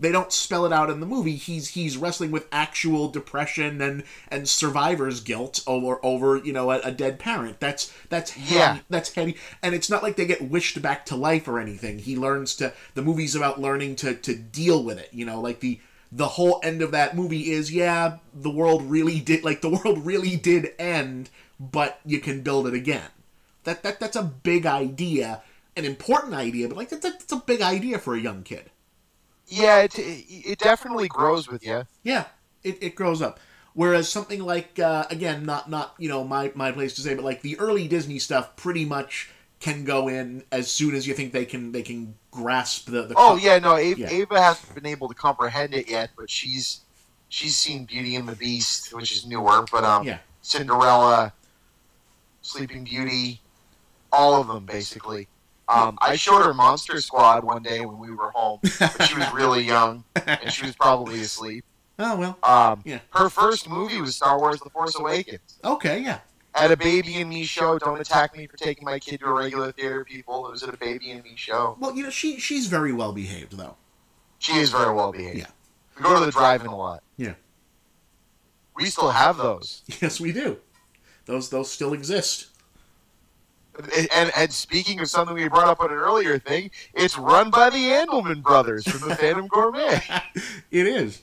they don't spell it out in the movie. He's wrestling with actual depression and survivor's guilt over a dead parent. That's heavy. Yeah. That's heavy, and it's not like they get wished back to life or anything. The movie's about learning to deal with it. Like the whole end of that movie is, the world really did end, but you can build it again. That's a big idea, an important idea, but like that's a big idea for a young kid. Yeah, it definitely grows with you. Yeah, it grows up. Whereas something like, again, not my place to say, but like the early Disney stuff pretty much can go in as soon as you think they can grasp the Ava hasn't been able to comprehend it yet, but she's seen Beauty and the Beast, which is newer, but Cinderella, Sleeping Beauty, all of them basically. I showed her Monster Squad one day when we were home, but she was really young, and she was probably asleep. Oh, well. Her first movie was Star Wars The Force Awakens. Okay, yeah. At a Baby and Me show. Don't attack me for taking my kid to a regular theater, people. It was at a Baby and Me show. Well, she's very well behaved, though. She is very well behaved. Yeah. We go to the drive-in a lot. Yeah. We still have those. Yes, we do. Those still exist. And speaking of something we brought up on an earlier thing, it's run by the Andelman brothers from the Phantom Gourmet. It is.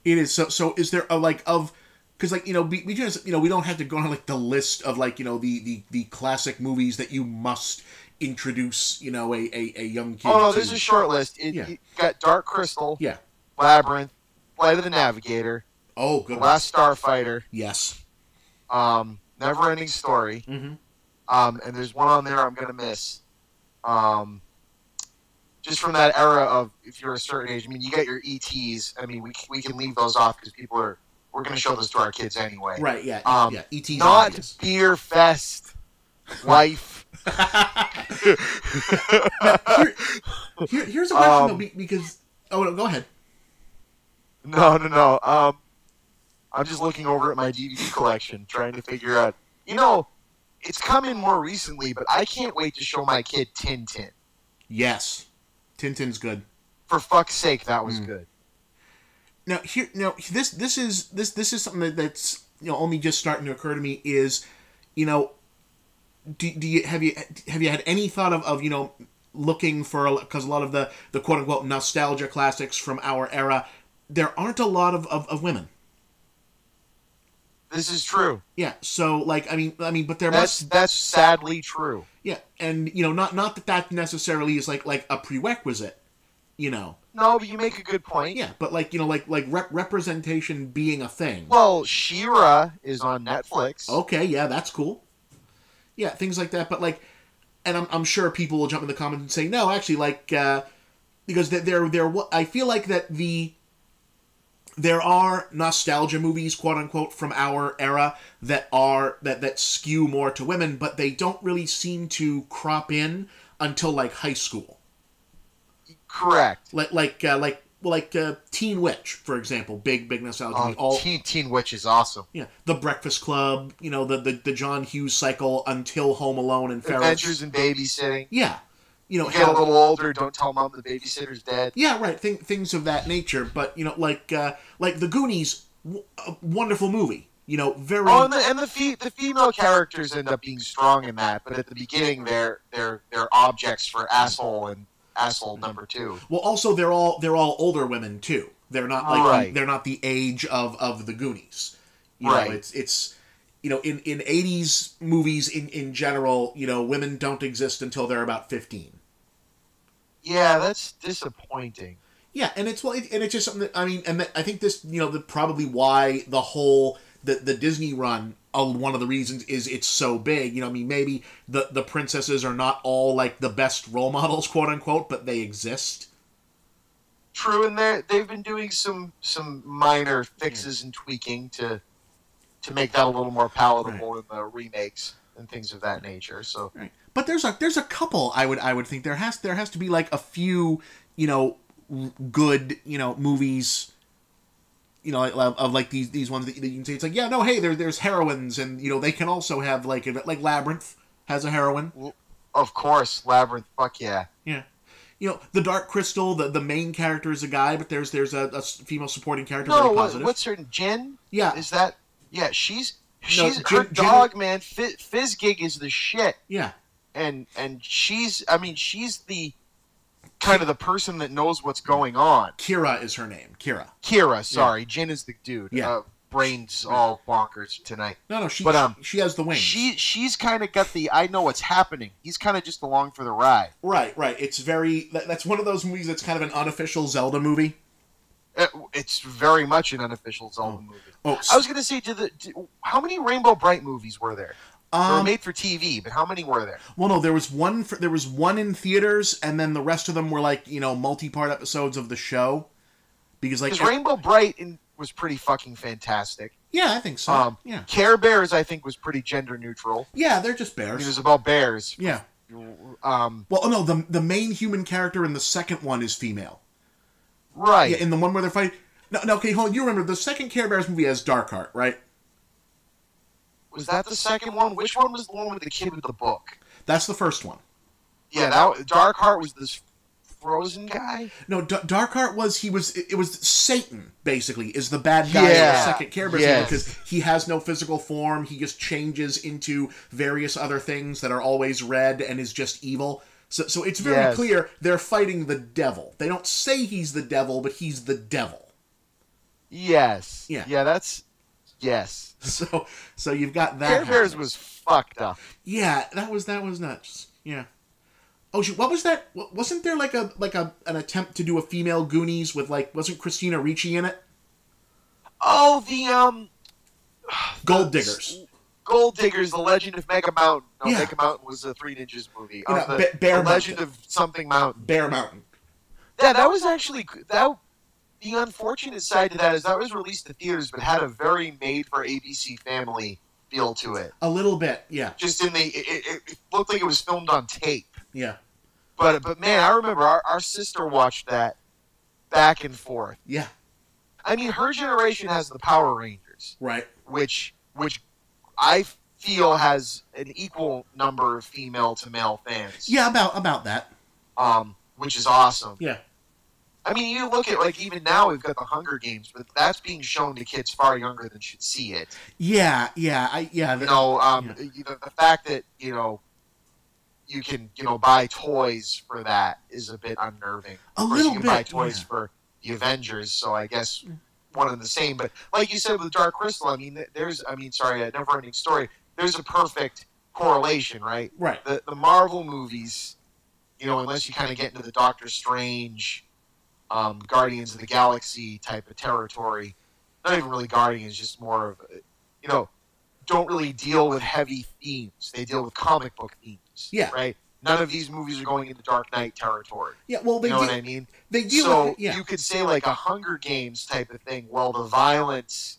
It is. So is there because we just we don't have to go on like the list of like the classic movies that you must introduce a young kid. Oh no, to. there's a short list. You got Dark Crystal. Yeah. Labyrinth, Flight of the Navigator. Oh, good. The Last Starfighter. Yes. Neverending Story. Mm-hmm. And there's one on there I'm going to miss. Just from that era of, if you're a certain age, I mean, you got your ETs. I mean, we can leave those off because we're going to show those to our kids anyway. Right, yeah. ETs. Not obvious. Beer Fest, Wife. Here's a question, though, because... Oh, no, go ahead. No. I'm just looking over at my DVD collection, trying to figure out... It's come in more recently, but I can't wait to show my kid Tintin. Yes. Tintin's good. For fuck's sake, that was good. Now, this is something that's only just starting to occur to me is, do you have you had any thought of looking for, because a lot of the quote unquote nostalgia classics from our era, there aren't a lot of women. This is true. Yeah, so I mean, but that's sadly true. Yeah, and not that necessarily is like a prerequisite, No, but you make a good point. Yeah, but representation being a thing. Well, She-Ra is on Netflix. Okay, yeah, that's cool. Yeah, things like that, but and I'm sure people will jump in the comments and say no, actually, because there I feel like that the there are nostalgia movies, quote unquote, from our era that skew more to women, but they don't really seem to crop in until like high school. Correct. Like Teen Witch, for example, big nostalgia. Teen Witch is awesome. Yeah, The Breakfast Club, the John Hughes cycle until Home Alone and Ferris. Adventures in Babysitting. Yeah, you get a little older, don't tell mom the babysitter's dead. Yeah, right. Things of that nature. But like The Goonies, a wonderful movie. Very. Oh, and the female characters end up being strong in that, but at the beginning they're objects for asshole and asshole number 2. Well, also they're all older women too. They're not like they're not the age of the Goonies. It's in 80s movies in general, women don't exist until they're about 15. Yeah, that's disappointing. Yeah, and it's just something that, I think this, probably why the whole the Disney run, one of the reasons is it's so big. Maybe the princesses are not all like the best role models, quote unquote, but they exist. True, and they've been doing some minor fixes and tweaking to make that a little more palatable in the remakes and things of that nature. So, right. But there's a couple I would think there has to be like a few good movies of like these ones that you can say it's like there's heroines and they can also have like Labyrinth has a heroine. Well, of course, Labyrinth. Fuck yeah. Yeah. The Dark Crystal, the main character is a guy, but there's a female supporting character. No, very positive. What's her Jen? Yeah. Is that? Yeah, she's her dog, man. Fizzgig is the shit. Yeah. And she's the kind of the person that knows what's going on. Kira is her name. Kira, sorry. Yeah. Jin is the dude. Yeah. Brains all bonkers tonight. No, she has the wings. She's kind of got the I know what's happening. He's kind of just along for the ride. Right. It's that's one of those movies that's kind of an unofficial Zelda movie. It's very much an unofficial Zelda movie. Oh, I was going to say, how many Rainbow Bright movies were there? They were made for TV, but how many were there? Well, no, there was one in theaters, and then the rest of them were like multi-part episodes of the show. Because Rainbow Bright was pretty fucking fantastic. Yeah, I think so. Yeah. Care Bears, I think, was pretty gender neutral. Yeah, they're just bears. It was about bears. Yeah. Well, no, the main human character in the second one is female. Right. Yeah, in the one where they're fighting. No, okay, hold on. You remember the second Care Bears movie has Darkheart, right? Was that the second one? Which one was the one with the kid with the book? That's the first one. Yeah, Darkheart was this frozen guy? No, Darkheart it was Satan, basically, is the bad guy in the second Care Bears movie because he has no physical form. He just changes into various other things that are always red and is just evil. So it's very clear they're fighting the devil. They don't say he's the devil, but he's the devil. Yes. Yeah. Yeah, that's... Yes. So you've got that. Care Bears was fucked up. Yeah, that was nuts. Yeah. Oh shoot, what was that? Wasn't there like an attempt to do a female Goonies with wasn't Christina Ricci in it? Oh, the Gold Diggers. Gold Diggers, The Legend of Mega Mountain. No, Mega Mountain was a Three Ninjas movie. Bear the Legend of something Mountain. Bear Mountain. Yeah, that was actually that. The unfortunate side to that is that was released to theaters, but had a very made-for-ABC Family feel to it. A little bit, yeah. Just it looked like it was filmed on tape. Yeah. But man, I remember our sister watched that back and forth. Yeah. I mean, her generation has the Power Rangers, right? Which I feel has an equal number of female to male fans. Yeah, about that. Which is awesome. Yeah. I mean, you look at even now we've got the Hunger Games, but that's being shown to kids far younger than should see it. Yeah. The fact that you can buy toys for that is a bit unnerving. Of course, you can buy toys for the Avengers, so I guess one and the same. But like you said with Dark Crystal, a Never-Ending Story. There's a perfect correlation, right? Right. The Marvel movies, unless you kind of get into the Doctor Strange, Guardians of the Galaxy type of territory, not even really Guardians, just more of don't really deal with heavy themes. They deal with comic book themes. Yeah. Right? none of these movies are going into Dark Knight territory. Yeah, well, You know what I mean? They deal So with it, yeah. you could say like a Hunger Games type of thing. Well, the violence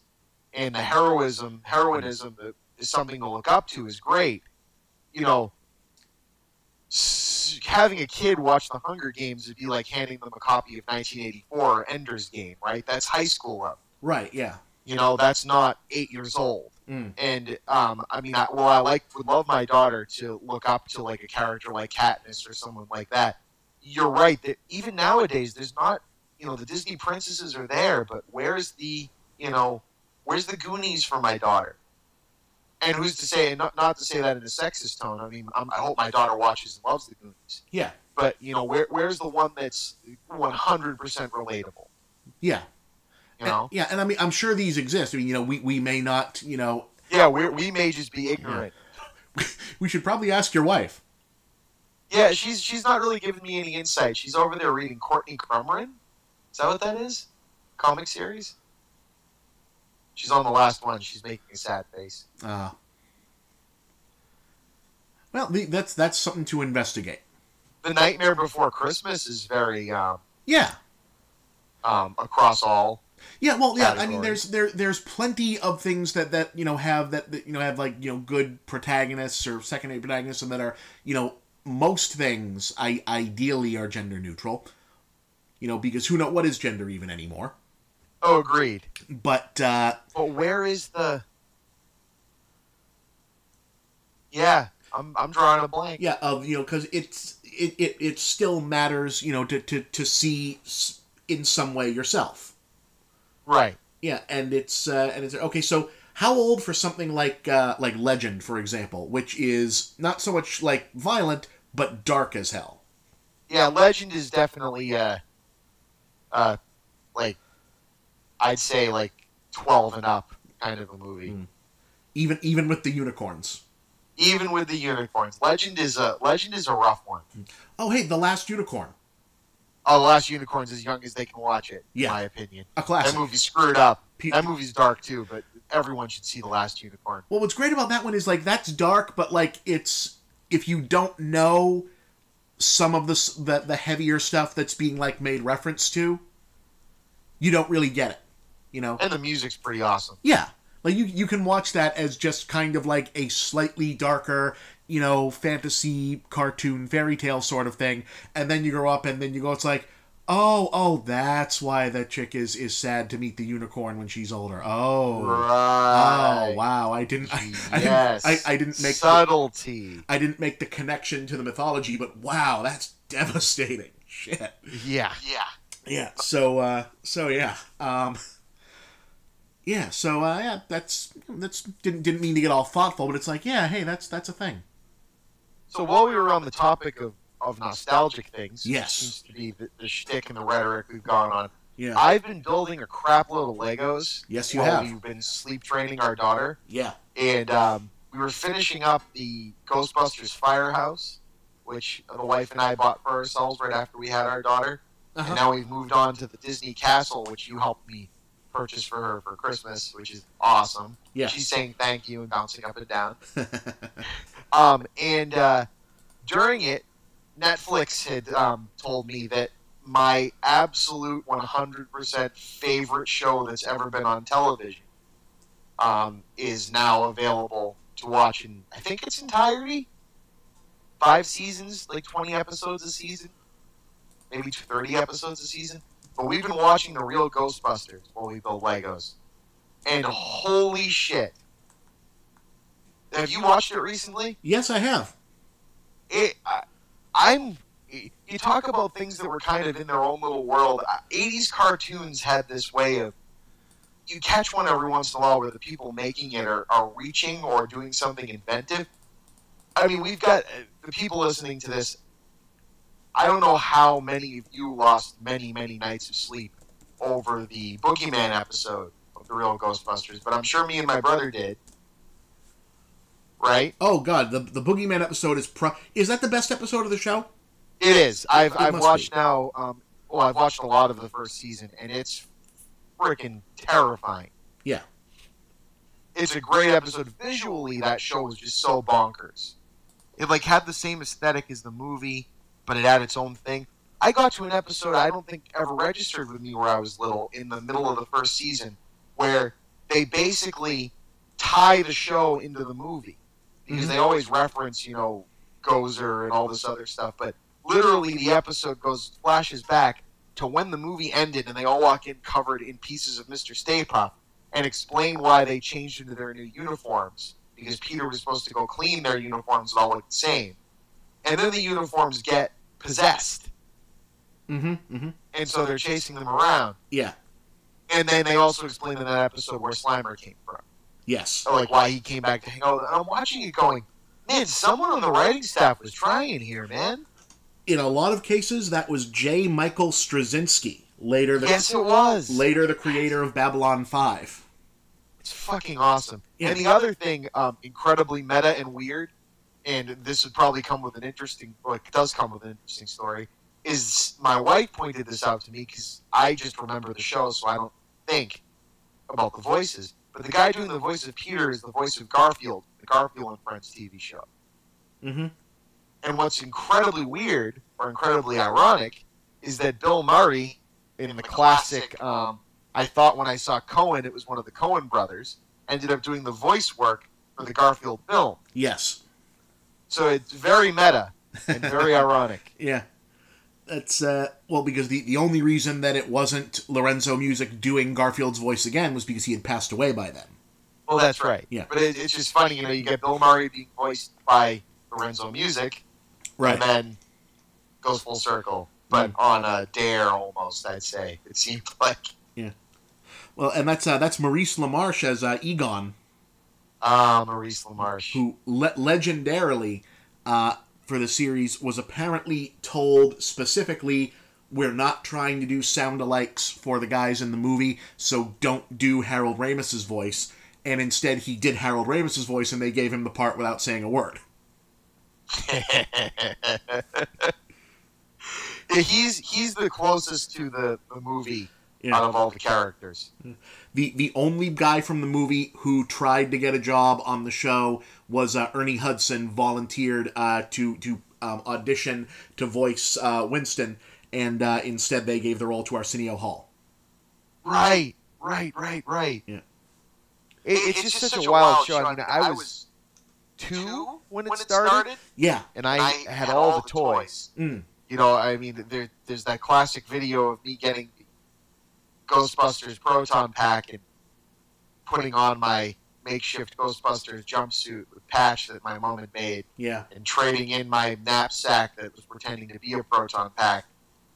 and the heroism that is something to look up to is great. You know, having a kid watch the Hunger Games would be like handing them a copy of 1984 Ender's Game, right? That's high school level. Right, yeah. You know, that's not 8 years old. Mm. And I mean, I would love my daughter to look up to like a character like Katniss or someone like that. You're right that even nowadays there's not, you know, the Disney princesses are there, but where's the Goonies for my daughter? And who's to say, and not to say that in a sexist tone. I mean, I hope my daughter watches and loves the Goonies. Yeah. But you know, where's the one that's 100% relatable? Yeah. You know? Yeah, and I mean, I'm sure these exist. I mean, you know, we may not, you know. Yeah, we may just be ignorant. Yeah. We should probably ask your wife. Yeah, she's not really giving me any insight. She's over there reading Courtney Crumrin. Is that what that is? Comic series? She's on the last one. She's making a sad face. Well, that's something to investigate. The Nightmare Before Christmas is very yeah. Across all. Yeah, well, yeah. categories. I mean, there's plenty of things that you know have have like, you know, good protagonists or secondary protagonists, and that are, you know, most things ideally are gender neutral. You know, because who knows what is gender even anymore. Oh, agreed. But where is the? Yeah, I'm drawing a blank. Yeah, you know, because it still matters, you know, to see in some way yourself. Right. Yeah, and it's okay. So how old for something like Legend, for example, which is not so much like violent but dark as hell. Yeah, Legend is definitely like I'd say like 12 and up kind of a movie. Mm. Even with the unicorns. Even with the unicorns, Legend is a rough one. Oh, hey, The Last Unicorn. Oh, The Last Unicorn's as young as they can watch it, in my opinion. A classic. That movie's screwed up. That movie's dark too, but everyone should see The Last Unicorn. Well, what's great about that one is, like, that's dark, but like it's, if you don't know some of the heavier stuff that's being like made reference to, you don't really get it, you know. And the music's pretty awesome. Yeah. Like, you can watch that as just kind of like a slightly darker, you know, fantasy, cartoon, fairy tale sort of thing, and then you grow up and then you go, it's like, oh, that's why that chick is sad to meet the unicorn when she's older. Oh. Right. Oh, wow. I didn't make subtlety. I didn't make the connection to the mythology, but wow, that's devastating. Shit. Yeah. Yeah. So yeah. Yeah, so yeah, that's didn't mean to get all thoughtful, but it's like, yeah, hey, that's a thing. So while we were on the topic of nostalgic things, yes, which seems to be the shtick and the rhetoric we've gone on. Yeah, I've been building a crap load of Legos. Yes, you have. We've been sleep training our daughter. Yeah, and we were finishing up the Ghostbusters Firehouse, which the wife and I bought for ourselves right after we had our daughter, and now we've moved on to the Disney Castle, which you helped me purchase for her for Christmas, which is awesome. Yeah. She's saying thank you and bouncing up and down. And during it, Netflix had told me that my absolute 100% favorite show that's ever been on television is now available to watch in, I think, its entirety. 5 seasons, like 20 episodes a season. Maybe 30 episodes a season. But we've been watching the real Ghostbusters while we build Legos. And holy shit. Have you watched it recently? Yes, I have. You talk about things that were kind of in their own little world. 80s cartoons had this way of, you catch one every once in a while where the people making it are reaching or doing something inventive. I mean, we've got the people listening to this. I don't know how many of you lost many, many nights of sleep over the Boogeyman episode of the real Ghostbusters, but I'm sure me and my brother did. Right? Oh God, the Boogeyman episode is that the best episode of the show? It is. I've watched be. now. I've watched a lot of the first season, and it's freaking terrifying. Yeah, it's a great episode. Visually, that show was just so bonkers. It like had the same aesthetic as the movie, but it had its own thing. I got to an episode I don't think ever registered with me where I was little in the middle of the first season where they basically tie the show into the movie because they always reference, Gozer and all this other stuff, but literally the episode flashes back to when the movie ended and they all walk in covered in pieces of Mr. Stay Puft and explain why they changed into their new uniforms because Peter was supposed to go clean their uniforms that all look the same. And then the uniforms get possessed. And so they're chasing them around. Yeah. And then they also explain in that episode where Slimer came from. Yes. Or like why he came back to hang out. And I'm watching it going, man, someone on the writing staff was trying here, man. In a lot of cases, that was J. Michael Straczynski. Yes, it was. Later the creator of Babylon 5. It's fucking awesome. Yeah. And the other thing, incredibly meta and weird, and this would probably come with an interesting, does come with an interesting story, is my wife pointed this out to me because I just remember the show, so I don't think about the voices. But the guy doing the voice of Peter is the voice of Garfield, the Garfield and Friends TV show. And what's incredibly weird, or incredibly ironic, is that Bill Murray, in the classic, I thought when I saw Cohen, it was one of the Coen brothers, ended up doing the voice work for the Garfield film. Yes. So it's very meta and very ironic. Yeah. That's, because the only reason that it wasn't Lorenzo Music doing Garfield's voice again was because he had passed away by then. Well, that's right. Yeah. But it's just funny, you get Bill Murray being voiced by Lorenzo Music, right, and then goes full circle, but on a dare almost, I'd say. It seemed like. Yeah. Well, and that's Maurice LaMarche as Egon. Maurice LaMarche. Who legendarily, for the series, was apparently told specifically, we're not trying to do sound-alikes for the guys in the movie, so don't do Harold Ramis's voice. And instead he did Harold Ramis's voice, and they gave him the part without saying a word. He's the closest to the movie out of all the characters. The only guy from the movie who tried to get a job on the show was Ernie Hudson. Volunteered to audition to voice Winston, and instead they gave the role to Arsenio Hall. Right. Yeah. It's just such a wild show. I mean, I was 2 when it started. Yeah. And I had all the toys. I mean, there's that classic video of me getting Ghostbusters Proton Pack and putting on my makeshift Ghostbusters jumpsuit with patch that my mom had made. Yeah. And trading in my knapsack that was pretending to be a Proton Pack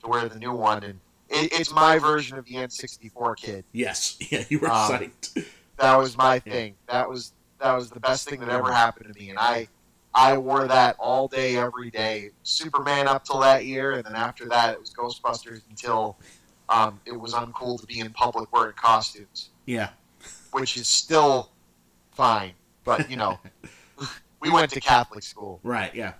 to wear the new one. And it's my version of the N64 kid. Yes. Yeah, you were psyched. That was my thing. That was the best thing that ever happened to me. And I wore that all day, every day. Superman up till that year, and then after that, it was Ghostbusters until it was uncool to be in public wearing costumes. Yeah. Which is still fine. But, we went to Catholic school. Right, yeah.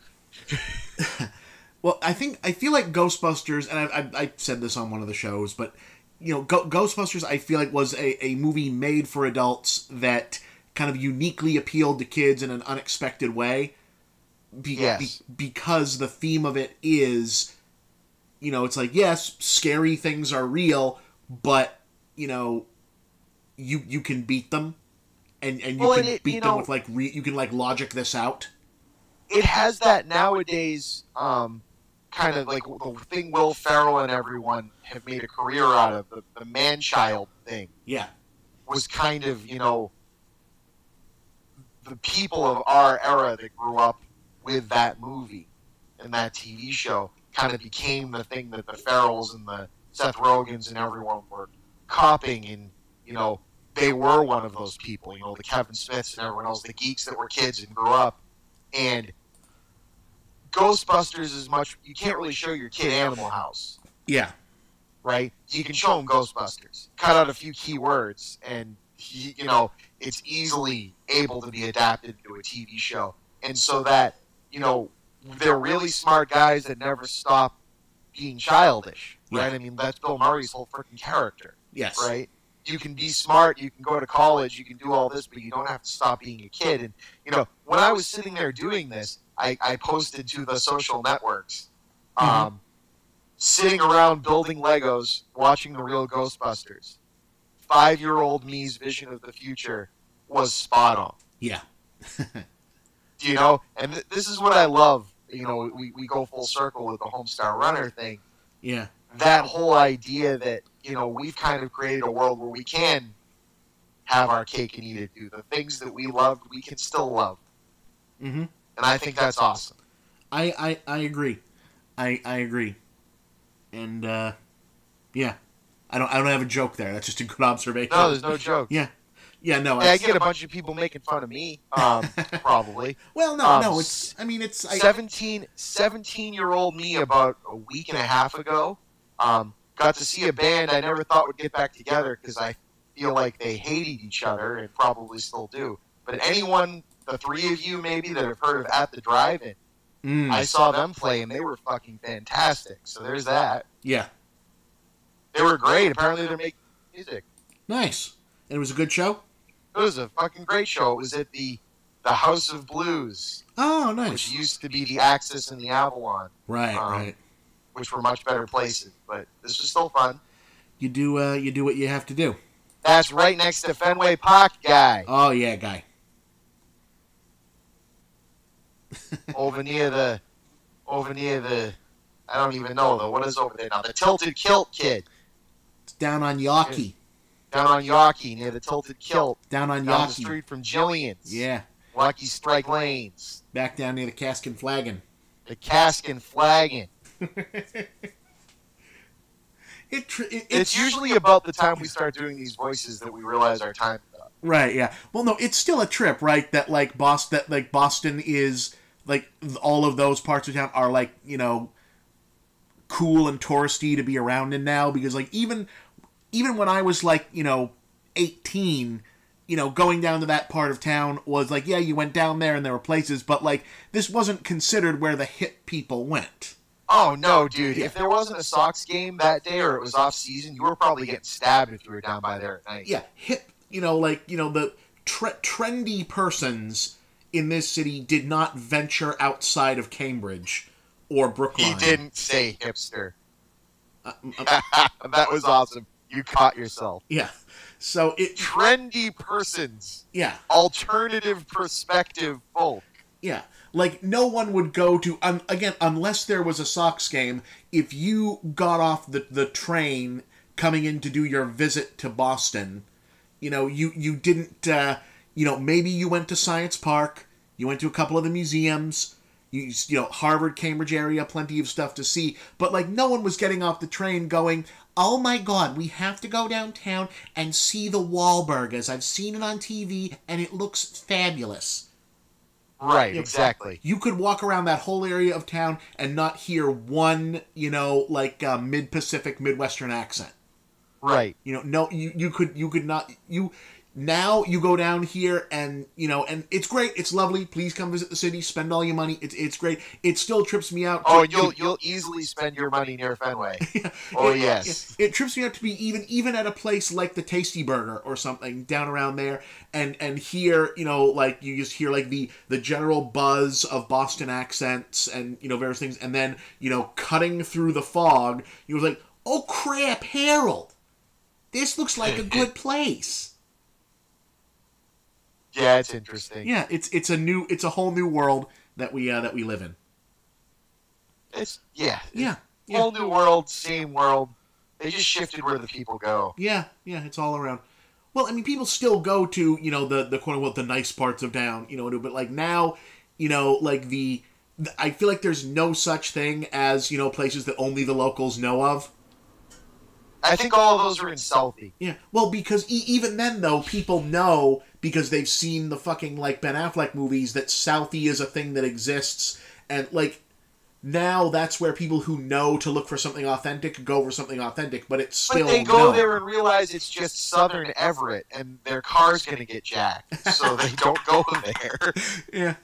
Well, I feel like Ghostbusters, and I said this on one of the shows, but, Ghostbusters, I feel like was a movie made for adults that kind of uniquely appealed to kids in an unexpected way. Because the theme of it is, it's like, yes, scary things are real, but, you can beat them, and you can beat them with, you can, logic this out. It has that nowadays, kind of, the thing Will Ferrell and everyone have made a career out of, the man-child thing. Yeah. Was kind of, the people of our era that grew up with that movie and that TV show kind of became the thing that the Ferrells and the Seth Rogans and everyone were copying, and they were one of those people, the Kevin Smiths and everyone else, the geeks that were kids and grew up. And Ghostbusters is much, you can't really show your kid Animal House. Yeah. Right? You can show them Ghostbusters. Cut out a few key words, and it's easily able to be adapted to a TV show. And so that, they're really smart guys that never stop being childish, right? Yeah. I mean, that's Bill Murray's whole freaking character. Yes. Right? You can be smart, you can go to college, you can do all this, but you don't have to stop being a kid. And, when I was sitting there doing this, I posted to the social networks. Sitting around building Legos, watching the real Ghostbusters. 5-year-old me's vision of the future was spot on. Yeah. Do you know? And this is what I love. You know, we go full circle with the Homestar Runner thing. Yeah. That whole idea that, you know, we've kind of created a world where we can have our cake and eat it too. The things that we loved, we can still love. Mm-hmm. And I think that's awesome. I agree. I agree. And yeah. I don't have a joke there. That's just a good observation. No, there's no joke. Yeah. Yeah, no. I get a bunch of people making fun of me, probably. Well, no, it's 17-year-old me about a week and a half ago got to see a band I never thought would get back together because I feel like they hated each other and probably still do. But anyone, the three of you maybe that have heard of At the Drive-In, I saw them play and they were fucking fantastic. So there's that. Yeah. They were great. Apparently they're making music. Nice. And it was a good show? It was a fucking great show. It was at the House of Blues. Oh, nice. Which used to be the Axis and the Avalon. Right, right. Which were much better places. But this was still fun. You do what you have to do. That's right next to Fenway Park, guy. Oh, yeah, guy. over near the, I don't even know, though. What is over there now? The Tilted Kilt Kid. It's down on Yawkey. Down on Yawkey, near the Tilted Kilt. Down on Yawkey. Down the street from Jillian's. Yeah. Lucky Strike Lanes. Back down near the Cask and Flagon. The Cask and Flagon. It's usually about the time we start doing these voices that we realize our time is up. Right, yeah. Well, no, it's still a trip, right? That Boston is like all of those parts of town are like, you know, cool and touristy to be around in now because like even when I was like, you know, 18, you know, going down to that part of town was like, yeah, you went down there and there were places, but like this wasn't considered where the hip people went. Oh, no, dude. If there wasn't a Sox game that day or it was off season, you were probably getting stabbed if you were down by there at night. Yeah, hip, you know, like, you know, the trendy persons in this city did not venture outside of Cambridge or Brookline. He didn't say hipster. That was awesome. You caught yourself. Yeah. So trendy persons. Yeah. Alternative perspective folk. Yeah. Like, no one would go to, again, unless there was a Sox game, if you got off the train coming in to do your visit to Boston, you know, you didn't, you know, maybe you went to Science Park, you went to a couple of the museums, you know, Harvard, Cambridge area, plenty of stuff to see, but, like, no one was getting off the train going, oh my God, we have to go downtown and see the Wahlburgers. I've seen it on TV, and it looks fabulous. Right, You know, exactly. You could walk around that whole area of town and not hear one, you know, like mid-Pacific, Midwestern accent. Right. You know, no, you could not, now you go down here and, you know, and it's great, it's lovely, please come visit the city, spend all your money, it's great. It still trips me out. You'll easily spend your money near Fenway. Yes. It trips me out to be even at a place like the Tasty Burger or something down around there and hear, you know, like you just hear like the general buzz of Boston accents and, you know, various things, and then, you know, cutting through the fog, you was like, oh crap, Harold, this looks like a good place. Yeah, it's interesting. Yeah, it's a whole new world that we live in. Whole new world, same world. They just shifted where the people go. Yeah, it's all around. Well, I mean, people still go to, you know, the quote unquote the nice parts of town, you know, but like now, you know, like I feel like there's no such thing as, you know, places that only the locals know of. I think all of those are in Southie. Yeah, well, because even then, though, people know because they've seen the fucking, like, Ben Affleck movies that Southie is a thing that exists, and, like, now that's where people who know to look for something authentic go for something authentic, but it's still But they go there and realize it's just Southern Everett, and their car's going to get jacked, so they don't go there. Yeah.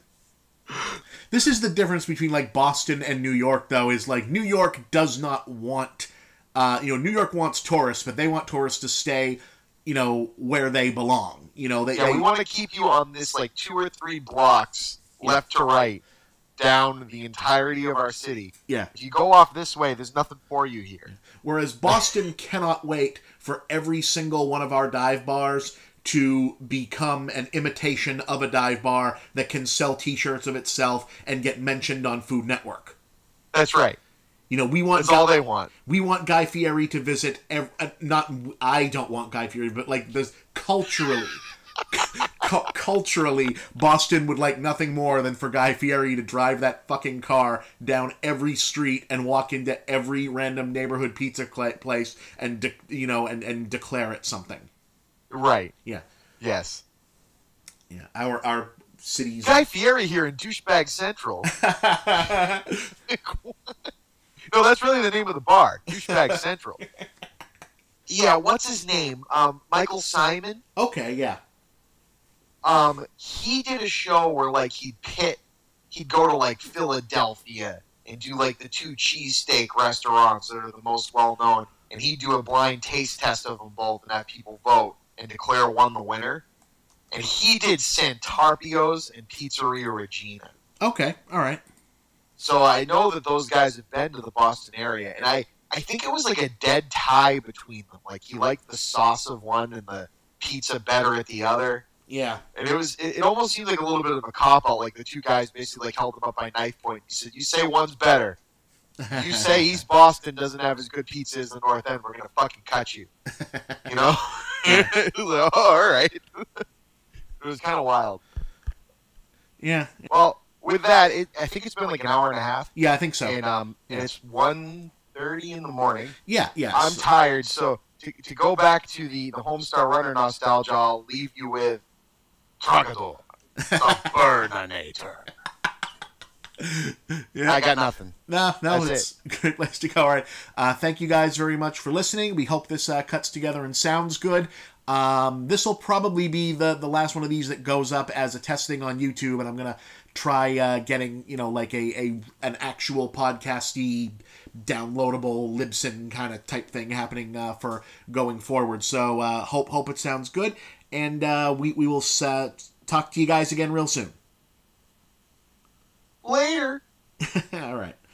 This is the difference between, like, Boston and New York, though, is, like, New York does not want... you know, New York wants tourists, but they want tourists to stay, you know, where they belong. You know, we want to keep you on this, like, 2 or 3 blocks left to right down the entirety of our city. Yeah. If you go off this way, there's nothing for you here. Whereas Boston cannot wait for every single one of our dive bars to become an imitation of a dive bar that can sell t-shirts of itself and get mentioned on Food Network. That's right. You know, we want That's all they want. We want Guy Fieri to visit. I don't want Guy Fieri, but like this culturally, culturally, Boston would like nothing more than for Guy Fieri to drive that fucking car down every street and walk into every random neighborhood pizza place and declare it something. Right. Yeah. Yes. Yeah. Our city's Guy Fieri here in Douchebag Central. No, that's really the name of the bar, Douchebag Central. Yeah, what's his name? Michael Simon. Okay, yeah. He did a show where like he'd go to like Philadelphia and do like the 2 cheesesteak restaurants that are the most well known, and he'd do a blind taste test of them both and have people vote and declare one the winner. And he did Santarpio's and Pizzeria Regina. Okay, all right. So I know that those guys have been to the Boston area, and I think it was like a dead tie between them. Like he liked the sauce of one and the pizza better at the other. Yeah. And it almost seemed like a little bit of a cop-out. Like the 2 guys basically like held them up by knife point. He said, "You say one's better. You say East Boston doesn't have as good pizza as the North End. We're gonna fucking cut you." You know? It was like, oh, all right. It was kind of wild. Yeah. Well, with that, I think it's been like an hour and a half. Yeah, I think so. And it's 1:30 in the morning. Yeah, yeah. I'm tired, so to go back to the Homestar Runner nostalgia, I'll leave you with Tragador, the Burninator. Yeah. I got nothing. No, That's it's a good place to go. All right. Thank you guys very much for listening. We hope this cuts together and sounds good. This will probably be the last one of these that goes up as a testing on YouTube, and I'm going to try getting, like an actual podcasty, downloadable Libsyn kind of type thing happening for going forward. So hope it sounds good, and we will talk to you guys again real soon. Later. All right.